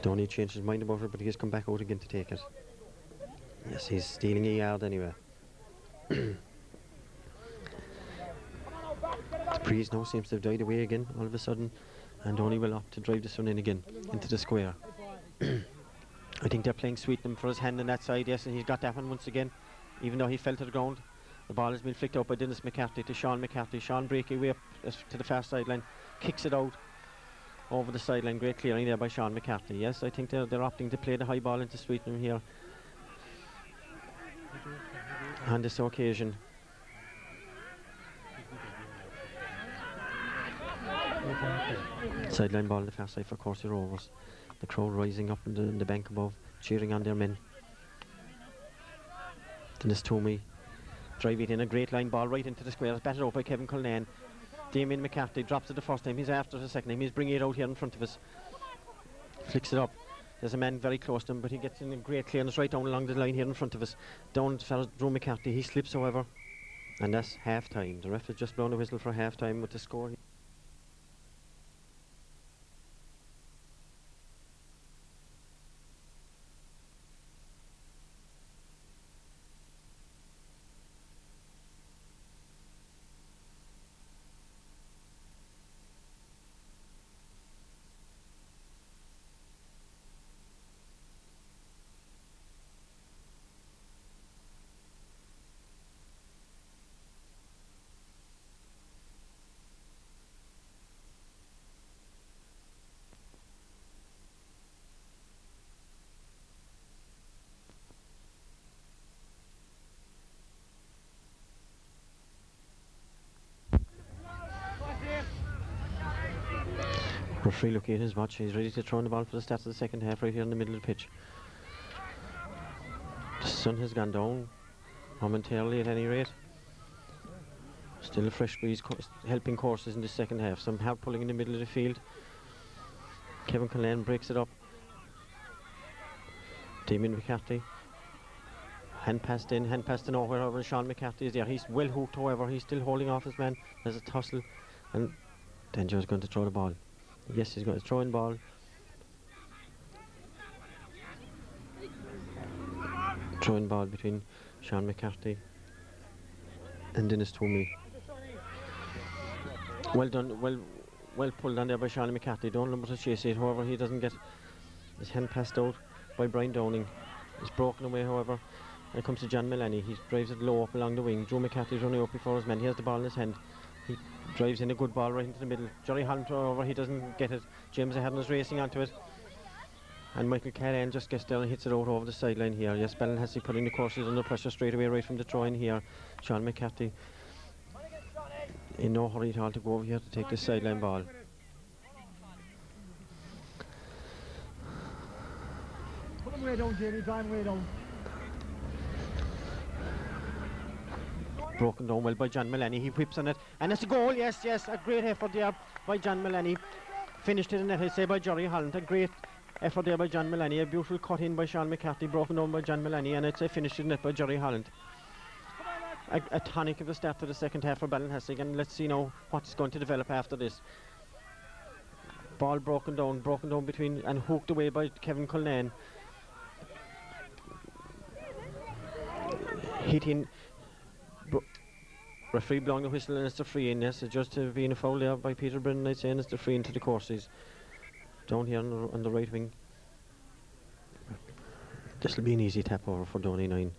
Donny changed his mind about it, but he has come back out again to take it. Yes, he's stealing a yard anyway. The breeze now seems to have died away again all of a sudden, and Donny will opt to drive this one in again into the square. I think they're playing Sweetnam for his hand on that side, yes, and he's got that one once again, even though he fell to the ground. The ball has been flicked out by Dennis McCarthy to Sean McCarthy. Sean breaking way up to the far sideline, kicks it out over the sideline. Great clearing there by Sean McCarthy. Yes, I think they're opting to play the high ball into Sweetnam here on this occasion. Sideline ball on the far side for Courcey Rovers. The crowd rising up in the bank above, cheering on their men. Dennis Toomey drive it in, a great line ball right into the square. It's batted out by Kevin Cullinane. Damien McCarthy drops it the first time. He's after it the second time. He's bringing it out here in front of us. Flicks it up. There's a man very close to him, but he gets in a great clearance right down along the line here in front of us. Down to Drew McCarthy. He slips, however, and that's half time. The ref has just blown a whistle for half time with the score. Referee looking at his watch. He's ready to throw in the ball for the start of the second half right here in the middle of the pitch. The sun has gone down momentarily at any rate. Still a fresh breeze helping Courceys in the second half. Some help pulling in the middle of the field. Kevin Cullinane breaks it up. Damien McCarthy. Hand passed in nowhere. However, Sean McCarthy is there. He's well hooked, however. He's still holding off his man. There's a tussle, and Denjo's going to throw the ball. Yes, he's got a throwing ball. Throwing ball between Sean McCarthy and Dennis Toomey. Well done, well pulled on there by Sean McCarthy. Don't number to chase it, however, he doesn't get his hand passed out by Brian Downing. It's broken away, however. And it comes to John Mullaney. He drives it low up along the wing. Joe McCarthy's running up before his man. He has the ball in his hand. He drives in a good ball right into the middle. Jerry Holland over, he doesn't get it. James Ahern is racing onto it. And Michael Callahan just gets there and hits it out over the sideline here. Yes, Ballinhassig putting the Courceys under pressure straight away right from the throw in here. Sean McCarthy in no hurry at all to go over here to take this sideline ball. Put him way down, Jamie, time way down. Broken down well by John Mullaney. He whips on it, and it's a goal. Yes, a great effort there by John Mullaney. Finished it in net, I say, by Jerry Holland. A great effort there by John Mullaney. A beautiful cut in by Sean McCarthy, broken down by John Mullaney, and it's a finished in net by Jerry Holland. A tonic of the start to the second half for Ballinhassig, and let's see now what's going to develop after this. Ball broken down between and hooked away by Kevin Cullinane. Hitting. Referee blowing the whistle, and it's the free in. Yes, it's just being a foul there by Peter Brennan, I'd say, and it's the free into the Courceys. Down here on the right wing. This will be an easy tap over for Donny 9,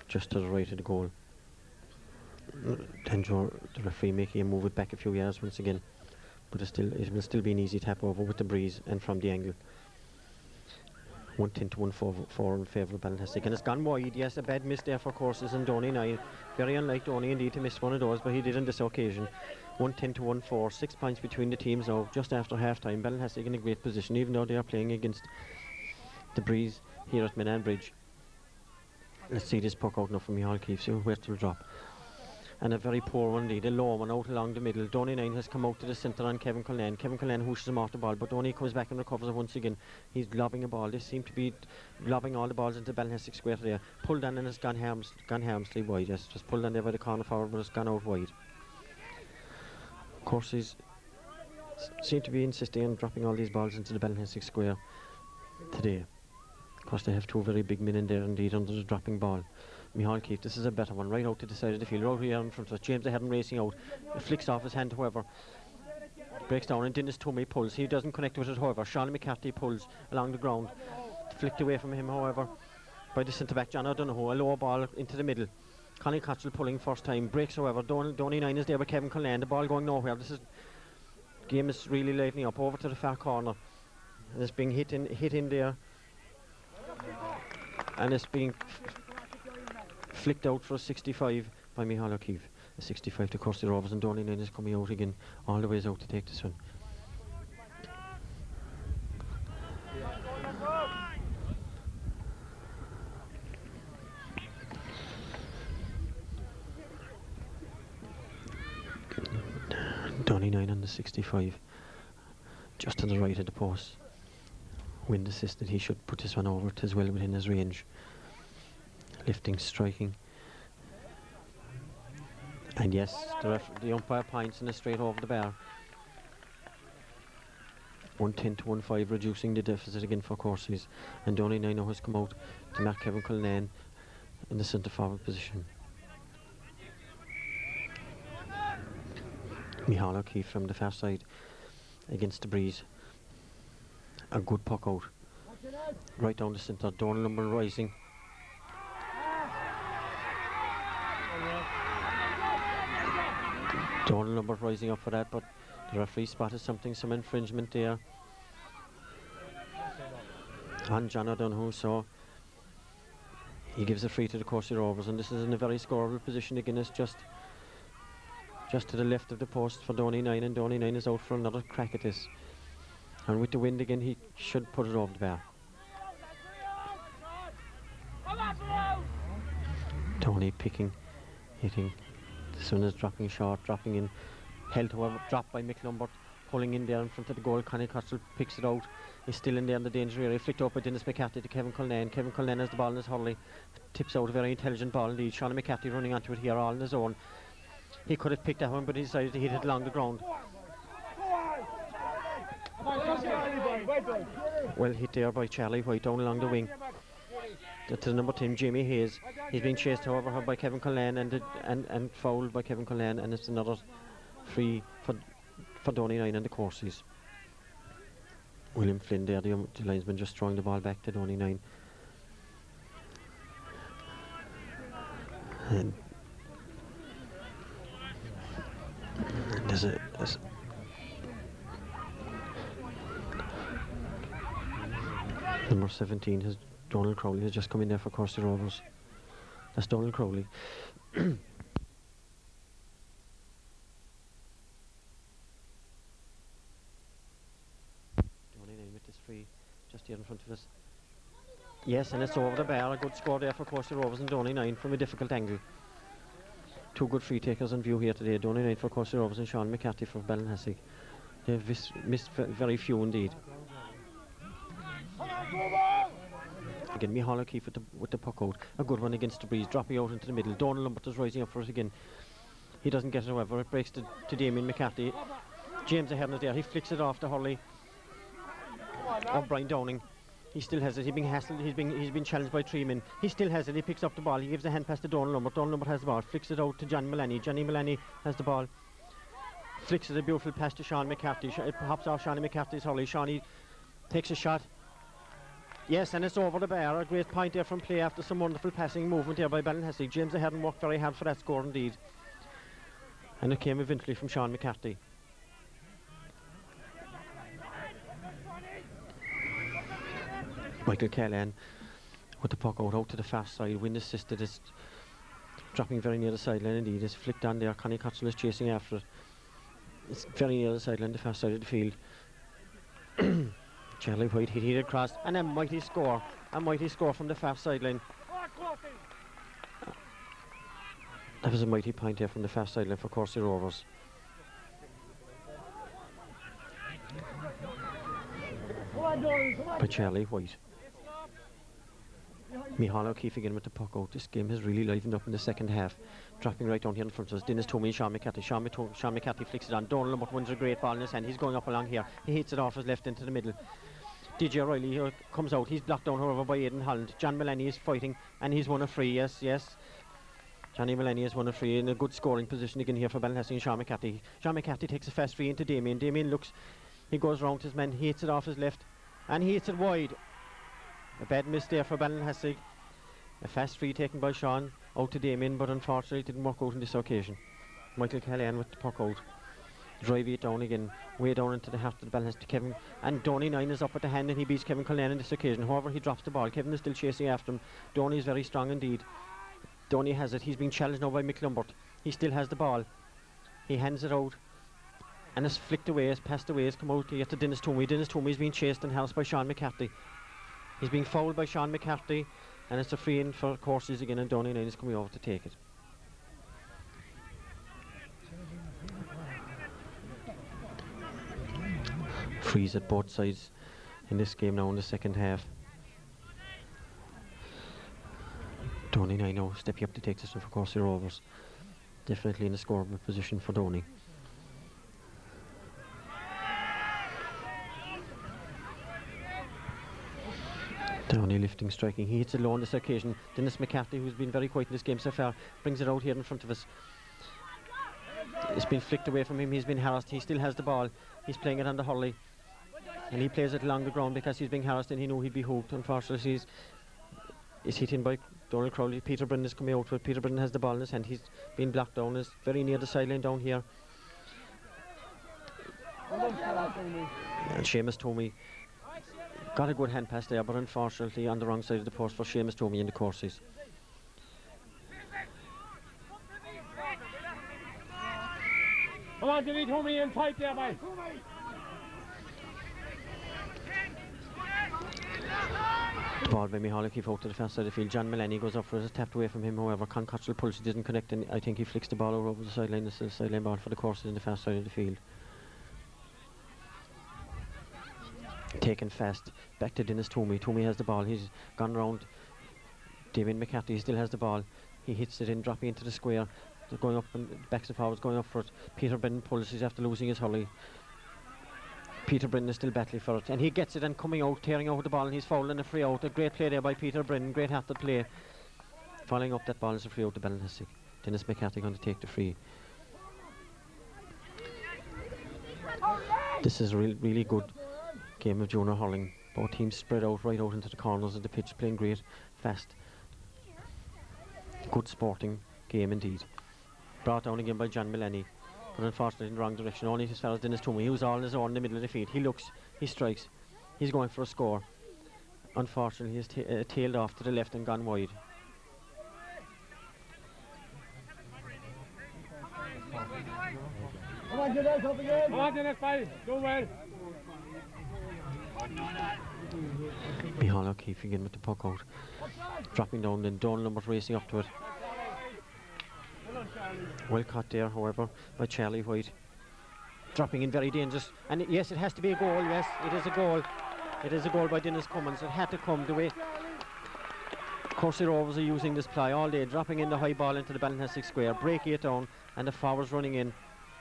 just to the right of the goal. Then the referee making him move it back a few yards once again, but it will still be an easy tap over with the breeze and from the angle. 110 to 1-4 in favour of Ballinhassig, and it's gone wide. Yes, a bad miss there for Courceys and Donny 9. Very unlike Donny indeed to miss one of those, but he did on this occasion. 110 to 1-4, 6 points between the teams now, just after half time. Ballinhassig in a great position, even though they are playing against the breeze here at Minan Bridge. Let's see this puck out now from Micheál Keefe, see where it will drop. And a very poor one indeed, a low one out along the middle. Donny 9 has come out to the centre on Kevin Cullinane. Kevin Cullinane hooshes him off the ball, but Donny comes back and recovers it once again. He's lobbing a ball. They seem to be lobbing all the balls into Ballinhassig square there. Pulled on and it's gone harmlessly wide. Yes, just pulled on there by the corner forward, but it's gone out wide. Courceys seem to be insisting on dropping all these balls into the Ballinhassig square. today. Of course, they have two very big men in there indeed under the dropping ball. Micheál Keefe, this is a better one, right out to the side of the field, right here in front of us. James Ahead racing out, it flicks off his hand, however. Breaks down and Dennis Toomey pulls. He doesn't connect with it, however. Sean McCarthy pulls along the ground. Flicked away from him, however, by the centre-back, John O'Donoghue. A low ball into the middle. Connie Cottrell pulling first time. Breaks, however. Donny 9 is there with Kevin Cullen. The ball going nowhere. Game is really lightening up over to the far corner. And it's being hit in there. And it's being flicked out for a 65 by Micheál Keefe. A 65 to Courcey Rovers, and Donny 9 is coming out again, all the ways out to take this one. Donny 9 on the 65, just to the right of the post. Wind assisted, he should put this one over. It is well within his range. Lifting, striking. And yes, the umpire points and is straight over the bar. 110 to 15, reducing the deficit again for Courceys. And Donny 9 has come out to mark Kevin Cullen in the centre forward position. Micheál Keefe from the far side against the breeze. A good puck out. Right down the centre, Donald Lumber rising. Donald Lumber rising up for that, but the referee spotted some infringement there on John O'Donoghue, so he gives a free to the Courcey Rovers, and this is in a very scoreable position again. It's just to the left of the post for Donny 9, and Donny 9 is out for another crack at this. And with the wind again, he should put it over the bar. Donny picking, hitting. This one is dropping short, dropping in. Held, however, dropped by Mick Lumbert, pulling in there in front of the goal. Connie Cottrell picks it out. He's still in there in the danger area. Flicked up by Dennis McCarthy to Kevin Cullen. Kevin Cullen has the ball in his hurley. Tips out a very intelligent ball indeed. Sean McCarthy running onto it here all on his own. He could have picked that one, but he decided to hit it along the ground. Well hit there by Charlie White down along the wing. To the number 10, Jamie Hayes. He's being chased, however, by Kevin Cullen and fouled by Kevin Cullen, and it's another free for Donny 9 and the Courceys. William Flynn there, the linesman, just throwing the ball back to Donny 9. And there's number 17 has Donald Crowley has just come in there for Courcey Rovers. That's Donald Crowley. Donny 9 with this free just here in front of us. Yes, and it's over the bar. A good score there for Courcey Rovers and Donny 9 from a difficult angle. Two good free takers in view here today. Donny 9 for Courcey Rovers and Sean McCarthy for Ballinhassig. They've missed very few indeed. Again, Micheál Keefe with the puck out. A good one against the breeze, dropping out into the middle. Donald Lumbert is rising up for it again. He doesn't get it, however. It breaks to Damien McCarthy. James Ahead is there. He flicks it off to Hurley. Or Brian Downing. He still has it. He's being hassled. He's been challenged by 3 men. He still has it. He picks up the ball. He gives a hand pass to Donald Lumbert. Donald Lumbert has the ball. Flicks it out to Johnny Mullaney. Johnny Mullaney has the ball. Flicks it a beautiful pass to Sean McCarthy. It pops off Sean McCarthy's Hurley. Sean takes a shot. Yes, and it's over the bar. A great point there from play after some wonderful passing movement there by Ballinhassig. James Ahead worked very hard for that score indeed. And it came eventually from Sean McCarthy. Michael Callan with the puck out to the far side. Wind assisted. It's dropping very near the sideline indeed. It's flicked on there. Connie Cottrell is chasing after it. It's very near the sideline, the far side of the field. Charlie White hit it across, and a mighty score from the far sideline. That was a mighty point there from the far sideline for Courcey Rovers. By Charlie White. Micheál Keefe again with the puck out. This game has really livened up in the second half. Dropping right down here in front of us. Dennis Toomey and Sean McCarthy. Sean McCarthy flicks it on. Donald Lumbert wins a great ball in his hand. He's going up along here. He hits it off his left into the middle. DJ Riley comes out. He's blocked down, however, by Aidan Holland. John Mullaney is fighting, and he's won a free. Yes. Johnny Mullaney has won a free in a good scoring position again here for Ballinhassig and Sean McCarthy. Sean McCarthy takes a fast free into Damien. Damien looks, he goes round his man, he hits it off his left, and he hits it wide. A bad miss there for Ballinhassig. A fast free taken by Sean out to Damien, but unfortunately it didn't work out on this occasion. Michael Callahan with the puck out. Driving it down again, way down into the heart of the Ballinhassig to Kevin. And Donny 9 is up at the hand and he beats Kevin Callahan on this occasion. However, he drops the ball. Kevin is still chasing after him. Donny is very strong indeed. Donny has it. He's being challenged now by McLumbert. He still has the ball. He hands it out. And it's flicked away, it's passed away, it's come out here to Dennis Toomey. Dennis Toomey is being chased and harassed by Sean McCarthy. He's being fouled by Sean McCarthy. And it's a free in for Courceys again, and Donny 9 is coming over to take it. Frees at both sides in this game now in the second half. Donny 9 now stepping up to take this one for Courcey Rovers. Definitely in a scoreable position for Donny. Donny lifting, striking. He hits it low on this occasion. Dennis McCarthy, who's been very quiet in this game so far, brings it out here in front of us. It's been flicked away from him. He's been harassed. He still has the ball. He's playing it on the Hurley. And he plays it along the ground because he's being harassed and he knew he'd be hooked. Unfortunately, he's hit in by Donald Crowley. Peter Brennan is coming out, but Peter Brennan has the ball in his hand. He's been blocked down. He's very near the sideline down here. And Seamus Toomey got a good hand pass there, but unfortunately on the wrong side of the post for Seamus Toomey in the Courceys. Come on, Jimmy Toomey in tight there, boy. Ball by Michal O'Keefe out to the far side of the field. John Mullaney goes up for it, it's tapped away from him. However, Con Cottrell pulls, didn't connect, and I think he flicks the ball over the sideline. It's a sideline ball for the Courceys in the far side of the field. Taken fast, back to Dennis Toomey. Toomey has the ball, he's gone round David McCarthy, he still has the ball. He hits it in, dropping into the square. They're going up and backs and forwards, going up for it. Peter Brennan pulls, he's after losing his Hurley. Peter Brennan is still battling for it, and he gets it and coming out, tearing out the ball, and he's fouled and a free out. A great play there by Peter Brennan, great hearted play. Following up that ball is a free out to Ballinhassig. Dennis McCarthy going to take the free. This is a really good game of junior hurling. Both teams spread out right out into the corners of the pitch, playing great, fast, good sporting game indeed. Brought down again by John Mullaney, but unfortunately in the wrong direction, only as far as Dennis Toomey. He was all on his own in the middle of the field. He looks, he strikes, he's going for a score. Unfortunately he's tailed off to the left and gone wide. Come on, Dennis, up again. Come on, Dennis, fight. Do well. Michal O'Keefe again with the puck out. Dropping down, then Donald Lumbert racing up to it. Well caught there, however, by Charlie White. Dropping in, very dangerous. And yes, it has to be a goal, yes, it is a goal. It is a goal by Dennis Cummins. It had to come the way Courcey Rovers are using this ply all day, dropping in the high ball into the Ballinhassig square, breaking it down, and the forwards running in,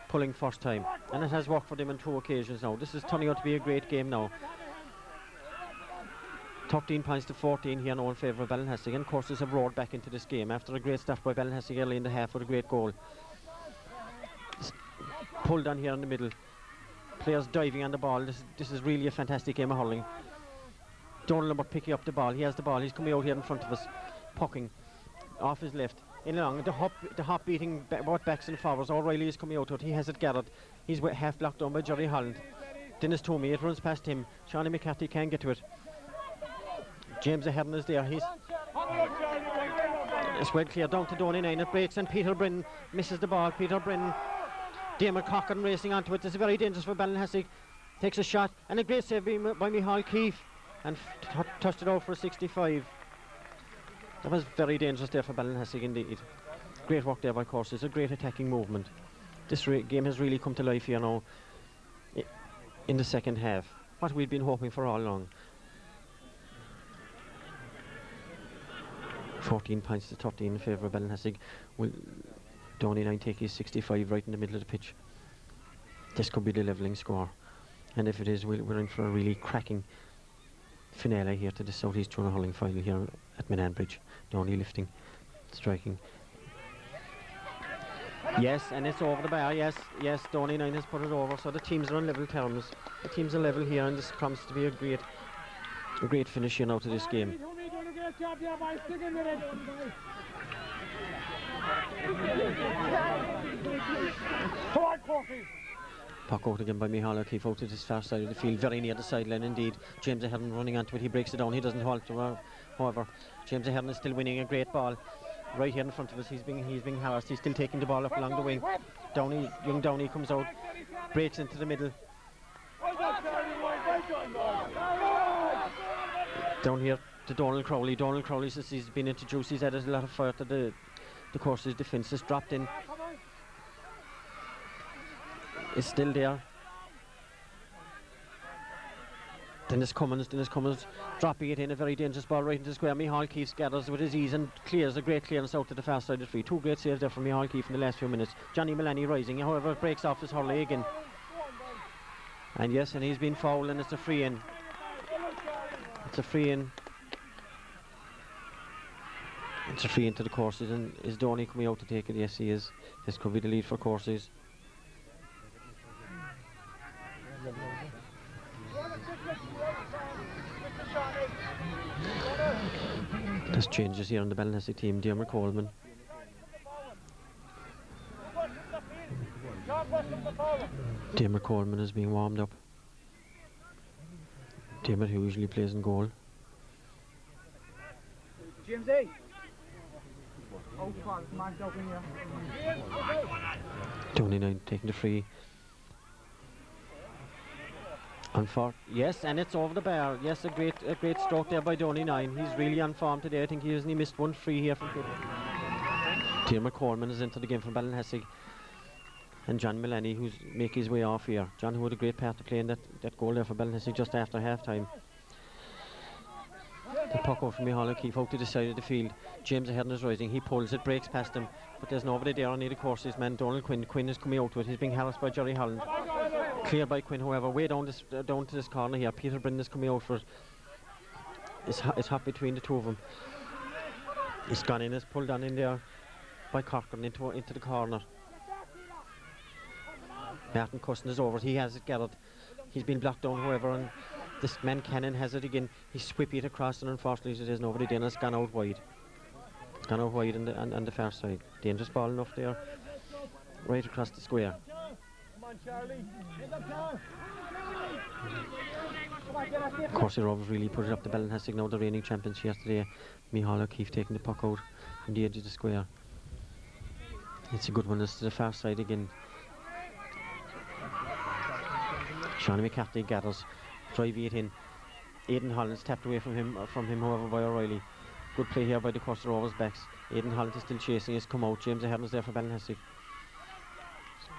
pulling first time. And it has worked for them on 2 occasions now. This is turning out to be a great game now. 13 points to 14 here now in favour of Ballinhassig, and Courceys have roared back into this game after a great start by Ballinhassig early in the half with a great goal. Pulled on here in the middle. Players diving on the ball. This is really a fantastic game of hurling. Donald Lumbert picking up the ball. He has the ball. He's coming out here in front of us, pucking off his left. In along the hop beating both backs and forwards. O'Reilly is coming out to it. He has it gathered. He's half blocked down by Jerry Holland. Dennis Toomey, it runs past him. Shawnee McCarthy can't get to it. James Ahern is there. It's well clear down to Donny 9. It breaks and Peter Brennan misses the ball. Peter Brennan, Damon Cochran racing onto it. It's very dangerous for Ballinhassig. Takes a shot and a great save by Michal Keefe and touched it out for a 65. That was very dangerous there for Ballinhassig indeed. Great work there by Courceys. A great attacking movement. This game has really come to life here now in the second half. What we'd been hoping for all along. 14 points to 13 in favour of Ballinhassig. Will Donny 9 take his 65 right in the middle of the pitch? This could be the levelling score, and if it is, we're in for a really cracking finale here to the Southeast Junior Hurling final here at Minan Bridge. Downey lifting, striking. Yes, and it's over the bar. Yes, Downey 9 has put it over, so the teams are on level terms. The teams are level here, and this promises to be a great finish here now to this game. Puck out again by Micheál O'Keefe out to this far side of the field, very near the sideline indeed. James Ahern running onto it, he breaks it down, he doesn't halt. However, James Ahern is still winning a great ball. Right here in front of us, he's being harassed, he's still taking the ball up along the wing. Young Downey comes out, breaks into the middle. Down here to Donald Crowley. Donald Crowley, since he's been introduced, he's added a lot of fire to the Courceys defence. Has dropped in. Is still there. Dennis Cummins dropping it in, a very dangerous ball right into the square. Micheál O'Keefe gathers with his ease and clears a great clearance out to the far side of the free. Two great saves there from Micheál O'Keefe in the last few minutes. Johnny Mullaney rising, however it breaks off his Hurley again. And yes, and he's been fouled and it's a free in. It's a free in. It's a free into the Courceys, and is Downey coming out to take it? Yes, he is. This could be the lead for Courceys. There's changes here on the Ballinhassig team. Diarmaid Coleman. Diarmaid Coleman is being warmed up. Diarmaid, who usually plays in goal. James A. Downey 9 taking the free. Yes, and it's over the bar. Yes, a great stroke there by Downey 9. He's really on form today. I think he hasn't missed one free here from Diarmaid Coleman is into the game from Ballinhassig. And John Mullaney, who's making his way off here. John, who had a great part to play in that goal there for Ballinhassig just after half time. The puck out from Micheál O'Keefe out to the side of the field. James Ahern is rising, he pulls it, breaks past him, but there's nobody there on either Courceys man. Donald Quinn. Quinn is coming out to it, he's being harassed by Jerry Holland. Cleared by Quinn, however, way down to this corner here. Peter Brennan is coming out for it. It's hot between the two of them. He's gone in, is pulled on in there by Corcoran into the corner. Martin Cusson is over it, he has it gathered. He's been blocked down, however, and this man Cannon has it again. He's whipping it across, and unfortunately there's nobody there, and it's gone out wide. It's gone out wide on the far side. Dangerous ball enough there, right across the square. Courcey Rovers really put it up to Ballinhassig now, the reigning champions yesterday. Micheál O'Keefe taking the puck out from the edge of the square. It's a good one, it's to the far side again. Sean McCarthy gathers, driving it in. Aidan Holland's tapped away from him however by O'Reilly. Good play here by the Courcey Rovers backs. Aidan Holland is still chasing, he's come out. James Ahern is there for Ballinhassig.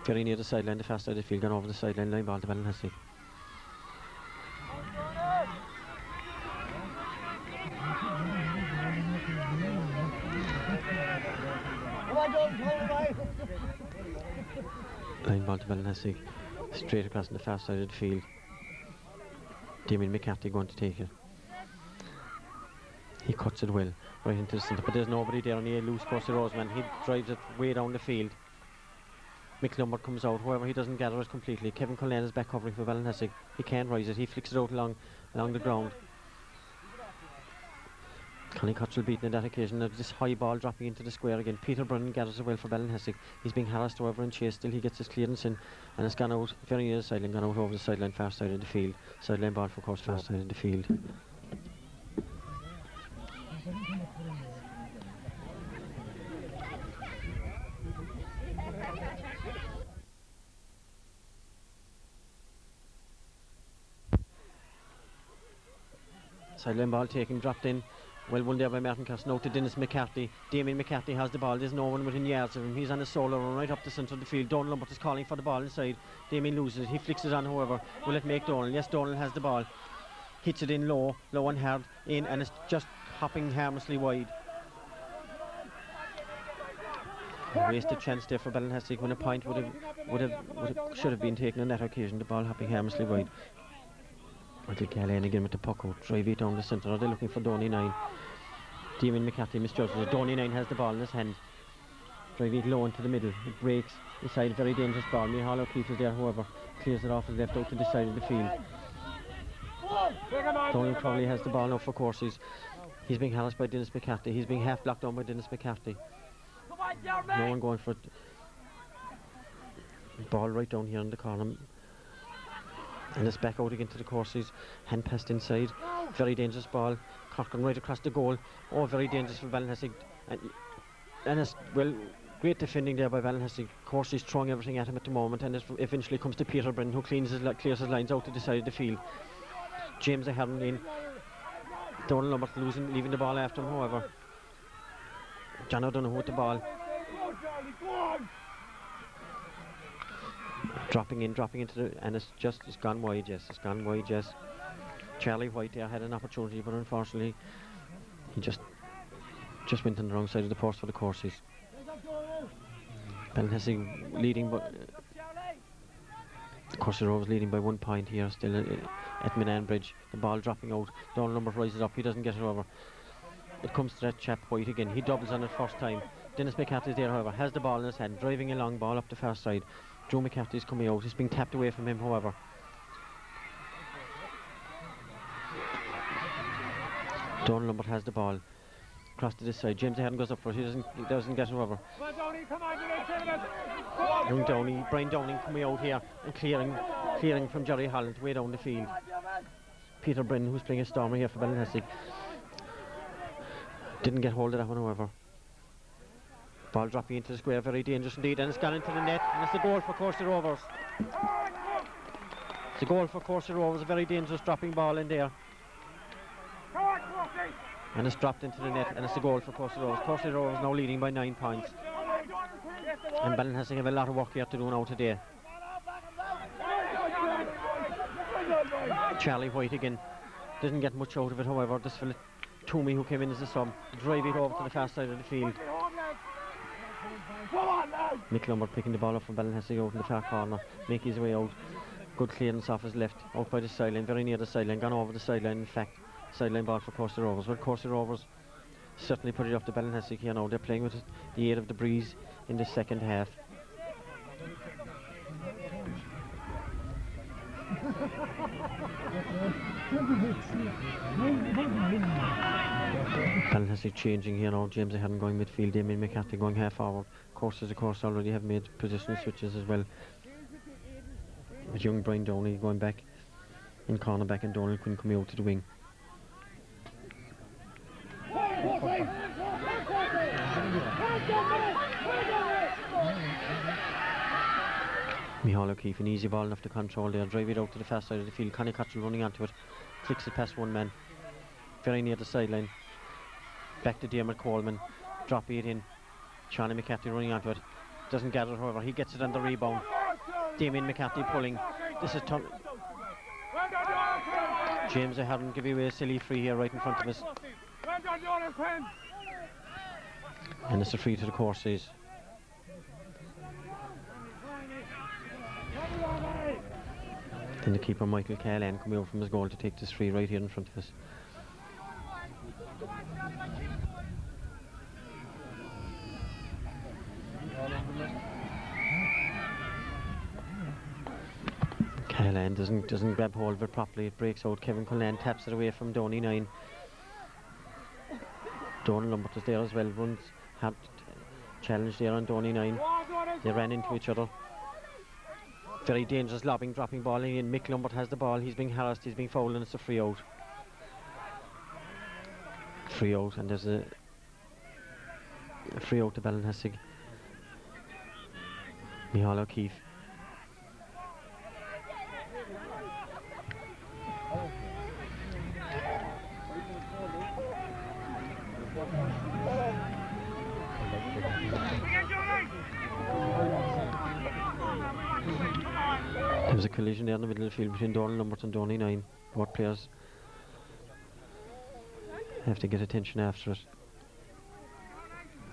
Very near the sideline, the far side of the field, gone over the sideline, line ball to Ballinhassig. Line ball to Ballinhassig, straight across on the far side of the field. Damien McCarthy going to take it. He cuts it well, right into the centre, but there's nobody there on the loose Courcey Roseman. He drives it way down the field. Mick Lombard comes out, however he doesn't gather it completely. Kevin Cullen is back covering for Ballinhassig. He can't rise it, he flicks it out along the ground. Connie Cottrell beaten on that occasion. This high ball dropping into the square again. Peter Brennan gathers it well for Ballinhassig. He's being harassed, however, and chased. Still he gets his clearance in, and it's gone out very near the sideline, gone out over the sideline, far side of the field. Sideline ball for course, far side of the field. Sideline ball taken, dropped in. Well won there by Martin Carson out to Dennis McCarthy. Damien McCarthy has the ball, there's no one within yards of him. He's on a solo run right up the centre of the field. Donald Lambert is calling for the ball inside. Damien loses it, he flicks it on, however. Will it make Donald? Yes, Donald has the ball. Hits it in low and hard in, and it's just hopping harmlessly wide. A wasted chance there for Ballinhassig when a point should have been taken on that occasion. The ball hopping harmlessly wide. Michael Callahan again with the puck out. Drive it down the centre. Are they looking for Donny 9? Damien McCarthy misjudges it. Donny 9 has the ball in his hand. Drive it low into the middle. It breaks inside. Very dangerous ball. Micheál O'Keefe is there, however. Clears it off his left out to the side of the field. Donny probably has the ball now for Courceys. He's being harassed by Dennis McCarthy. He's being half blocked down by Dennis McCarthy. No one going for it. Ball right down here in the corner. And it's back out again to the Courceys. Hand passed inside. Very dangerous ball. Corcoran right across the goal. Oh, very dangerous for Ballinhassig. And it's, well, great defending there by Ballinhassig. Courceys throwing everything at him at the moment, and it eventually comes to Peter Brennan, who clears his lines out to the side of the field. James Ahern in. Donald Lambert leaving the ball after him, however. John O'Donoghue with the ball. Dropping into the, and it's gone wide, yes, it's gone wide, yes. Charlie White there had an opportunity, but unfortunately he just went on the wrong side of the post for the Courceys. Ballinhassig leading, but Courcey Rovers leading by 1 point here, still at Minan Bridge. The ball dropping out. Donald Lambert rises up, he doesn't get it over. It comes to that chap White again, he doubles on it first time. Dennis McCarthy is there, however, has the ball in his hand, driving a long ball up the far side. Joe McCarthy is coming out, he's being tapped away from him, however. Donald Lambert has the ball. Across to this side, James Ahern goes up for it, he doesn't get it over. Young Downey, Brian Downing coming out here and clearing from Jerry Holland way down the field. Peter Brennan, who's playing a stormer here for Ballinhassig, didn't get hold of that one, however. Ball dropping into the square, very dangerous indeed, and it's gone into the net, and it's a goal for Courcey Rovers. It's a goal for Courcey Rovers, a very dangerous dropping ball in there. And it's dropped into the net, and it's a goal for Courcey Rovers. Courcey Rovers now leading by 9 points. And Ballinhassig have a lot of work here to do now today. Charlie White again didn't get much out of it, however. This fella Toomey, who came in as a sub, drive it over to the far side of the field. Mick Lambert picking the ball up from Ballinhassig out in the far corner, making his way out. Good clearance off his left, out by the sideline, very near the sideline, gone over the sideline. In fact, sideline ball for Courcey Rovers. Well, Courcey Rovers certainly put it up to Ballinhassig here now. They're playing with the aid of the breeze in the second half. Ballinhassig changing here now. James Ahern going midfield, Damien McCarthy going half forward. Courceys, of course, already have made position switches as well. With young Brian Downey going back in cornerback, and Donald Quinn coming out to the wing. Micheál O'Keefe, an easy ball enough to control there. Drive it out to the far side of the field. Connie Cottrell running onto it. Flicks it past one man. Very near the sideline. Back to Diarmaid Coleman. Drop it in. Shawnee McCarthy running onto it. Doesn't gather, however. He gets it on the rebound. Damien McCarthy pulling. This is James Ahern give away a silly free here right in front of us. And it's a free to the Courceys. Then the keeper Michael Callahan coming over from his goal to take this free right here in front of us. Callahan doesn't grab hold of it properly. It breaks out. Kevin Cullen taps it away from Donny 9. Donald Lambert is there as well. Runs hard challenge there on Donny 9. They ran into each other. Very dangerous lobbing, dropping ball in. Mick Lambert has the ball. He's being harassed. He's being fouled, and it's a free out. Free out, and there's a free out to Ballinhassig. Micheál O'Keefe. There was a collision there in the middle of the field between Donald Lambert and Donny 9. Both players have to get attention after it.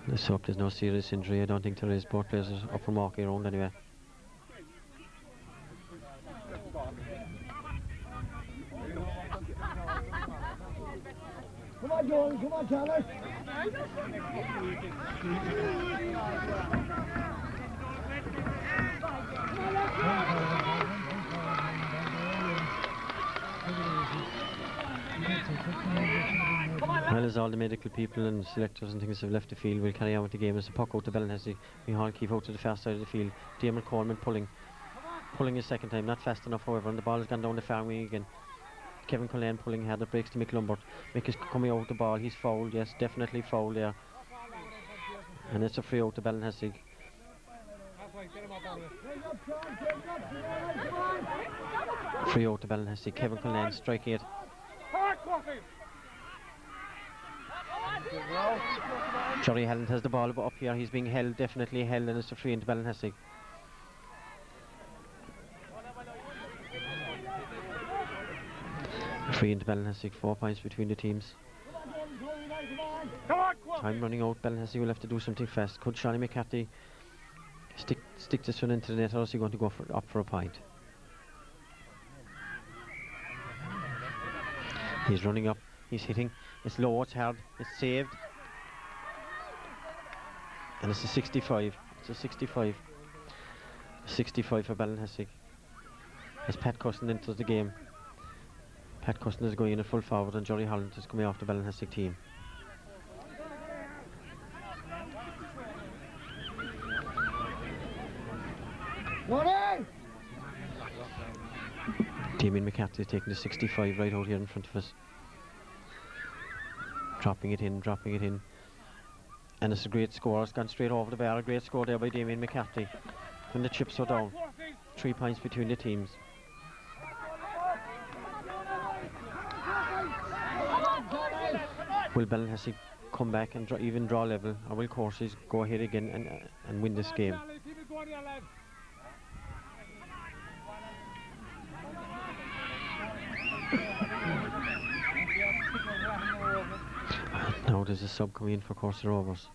Let's hope there's no serious injury. I don't think there is. Both players are up from walking around anyway. on, Joel. Come on, Charlie. Well, as all the medical people and selectors and things have left the field, we'll carry on with the game. As a puck out to Ballinhassig, Mihal keep out to the far side of the field. Damon Coleman pulling a second time, not fast enough however, and the ball has gone down the far wing again. Kevin Cullen pulling hard, it breaks to Mick Lumbert. Mick is coming out the ball, he's fouled, yes, definitely fouled there. And it's a free out to Ballinhassig. Free out to Ballinhassig, Kevin Cullen striking it. Johnny Halland has the ball up here, he's being held, definitely held, and it's a free into Ballinhassig. Free into Ballinhassig, 4 points between the teams. Time running out, Ballinhassig will have to do something fast. Could Charlie McCarthy stick this one into the net, or is he going to go up for a point? He's running up, he's hitting, it's low, it's hard, it's saved. And it's a 65, it's a 65. 65 for Ballinhassig. As Pat Cusson enters the game. Pat Cusson is going in at full forward and Johnny Holland is coming off the Ballinhassig team. Damien McCarthy is taking the 65 right out here in front of us. Dropping it in. And it's a great score, it's gone straight over the bar. A great score there by Damien McCarthy. And the chips are down. 3 points between the teams. Will Ballinhassig come back and even draw level, or will Courceys go ahead again and win this game? Now there's a sub coming in for Courcey Rovers.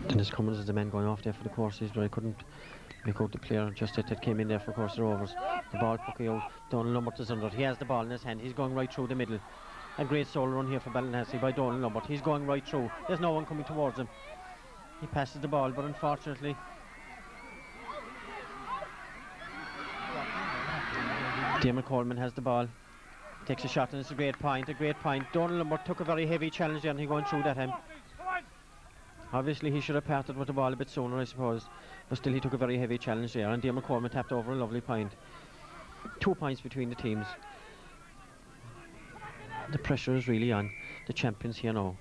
Dennis Cummins is the man going off there for the Courceys, but I couldn't make out the player just that came in there for Courcey Rovers. The ball pucking out, Donald Lumbert is under it. He has the ball in his hand, he's going right through the middle. A great solo run here for Ballinhassig by Donald Lumbert. He's going right through, there's no one coming towards him. He passes the ball, but unfortunately Damon Coleman has the ball, takes a shot, and it's a great point. Donald Lumbert took a very heavy challenge there and he going through that him. Obviously he should have parted with the ball a bit sooner, I suppose, but still he took a very heavy challenge there, and Damon Coleman tapped over a lovely point. 2 points between the teams. The pressure is really on the champions here now.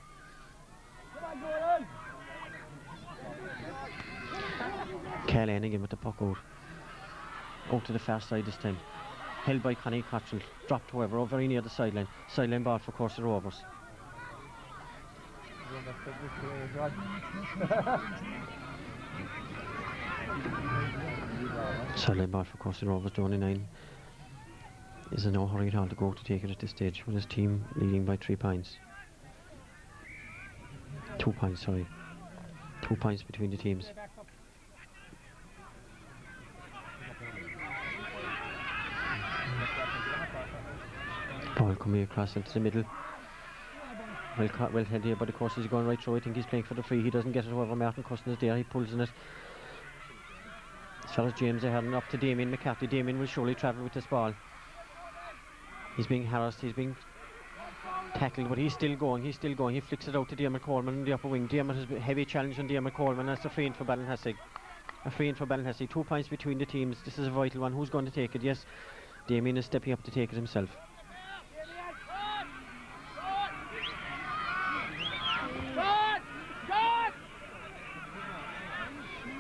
Carl Hannigan with the puck out to the far side this time. Held by Connie Cottrell, dropped however very near the sideline. Sideline ball for Courcey Rovers. Sideline ball for Courcey Rovers, Donny 9 is in no hurry at all to go to take it at this stage, with his team leading by 3 points. 2 points, sorry. 2 points between the teams. Ball coming across into the middle. Well held here, but of course he's going right through. I think he's playing for the free. He doesn't get it, however. Martin Cusson is there. He pulls in it. As far as James are heading up to Damien McCarthy. Damien will surely travel with this ball. He's being harassed. He's being tackled, but he's still going. He flicks it out to Damien Coleman in the upper wing. Damien has a heavy challenge on Damien Coleman. That's a free in for Ballinhassig. 2 points between the teams. This is a vital one. Who's going to take it? Yes, Damien is stepping up to take it himself.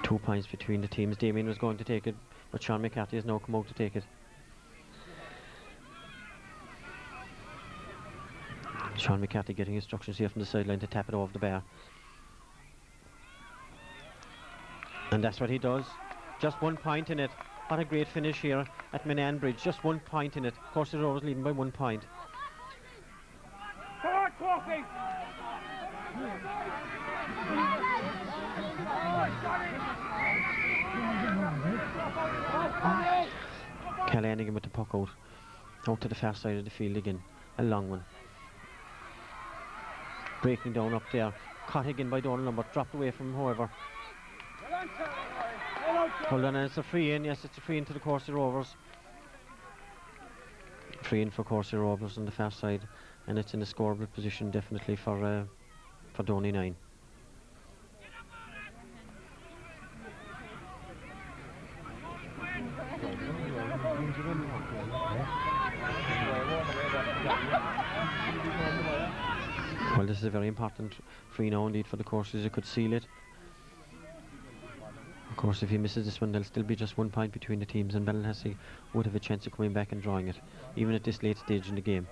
Two points between the teams. Damien was going to take it, but Sean McCarthy has now come out to take it. Sean McCarthy getting instructions here from the sideline to tap it over the bar. And that's what he does. Just 1 point in it. What a great finish here at Minan Bridge. Just 1 point in it. Courcey Rovers leading by 1 point. Come on, Courcey! Callanigan with the puck out. Out to the far side of the field again. A long one. Breaking down up there. Caught again by Donald, but dropped away from him, however. Hold on, and it's a free in. Yes, it's a free in to the Courcey Rovers. Free in for Courcey Rovers on the far side, and it's in a scoreable position definitely for Donny 9. Well, this is a very important free now indeed for the Courceys. It could seal it. Of course, if he misses this one, there'll still be just 1 point between the teams, and Ballinhassig would have a chance of coming back and drawing it, even at this late stage in the game.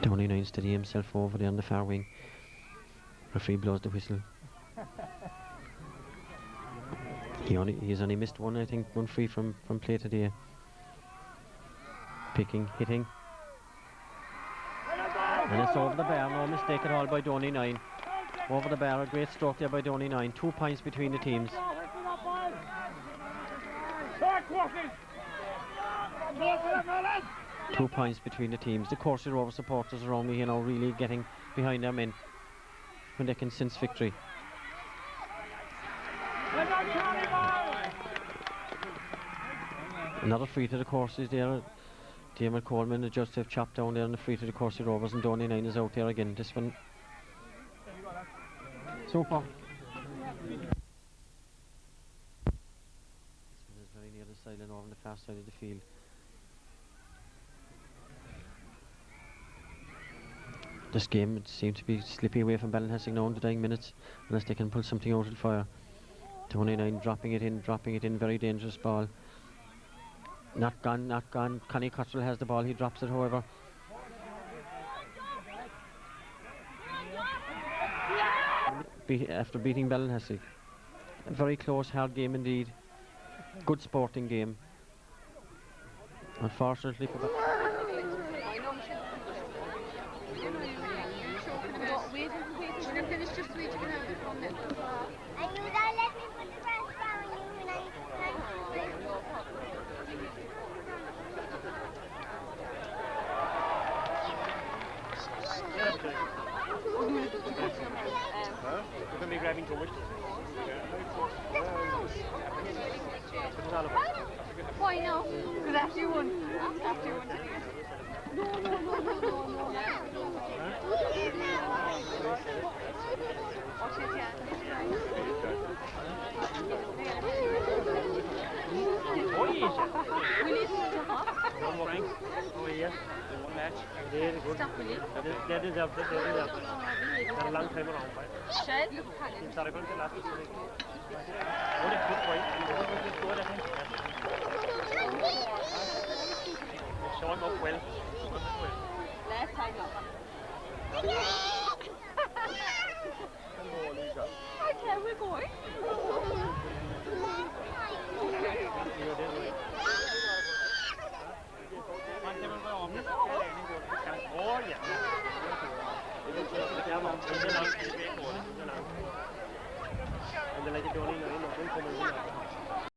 Donny 9 steady himself over there on the far wing. Referee blows the whistle. He's only missed one, I think, one free from play today. Picking, hitting. And it's over the bar, no mistake at all by Donny 9. Over the bar, a great stroke there by Donny 9. 2 points between the teams. 2 points between the teams. The Courcey Rover supporters around me here now really getting behind their men when they can sense victory. Another free to the Courceys there. Damon Coleman, the judge have chopped down there on the free to the Courcey Rovers, and Donny 9 is out there again. This one so far. This one is very near the sideline over on the far side of the field. This game would seem to be slipping away from Ballinhassig now in the dying minutes, unless they can pull something out of the fire. Donny 9 dropping it in, very dangerous ball. Not gone, not gone. Connie Cottrell has the ball, he drops it, however. After beating Ballinhassig. A very close, hard game indeed. Good sporting game. Unfortunately for We're going to be grabbing too much. Why no? Because after you won. After you won today. One more Frank. Oh yes. One match. Very good. They deserved it. They deserved it. They're a long time around, right? Shed? In Sargon, the last one. What a good point. Just go ahead. They're showing up well. Last time up. Okay, we're going.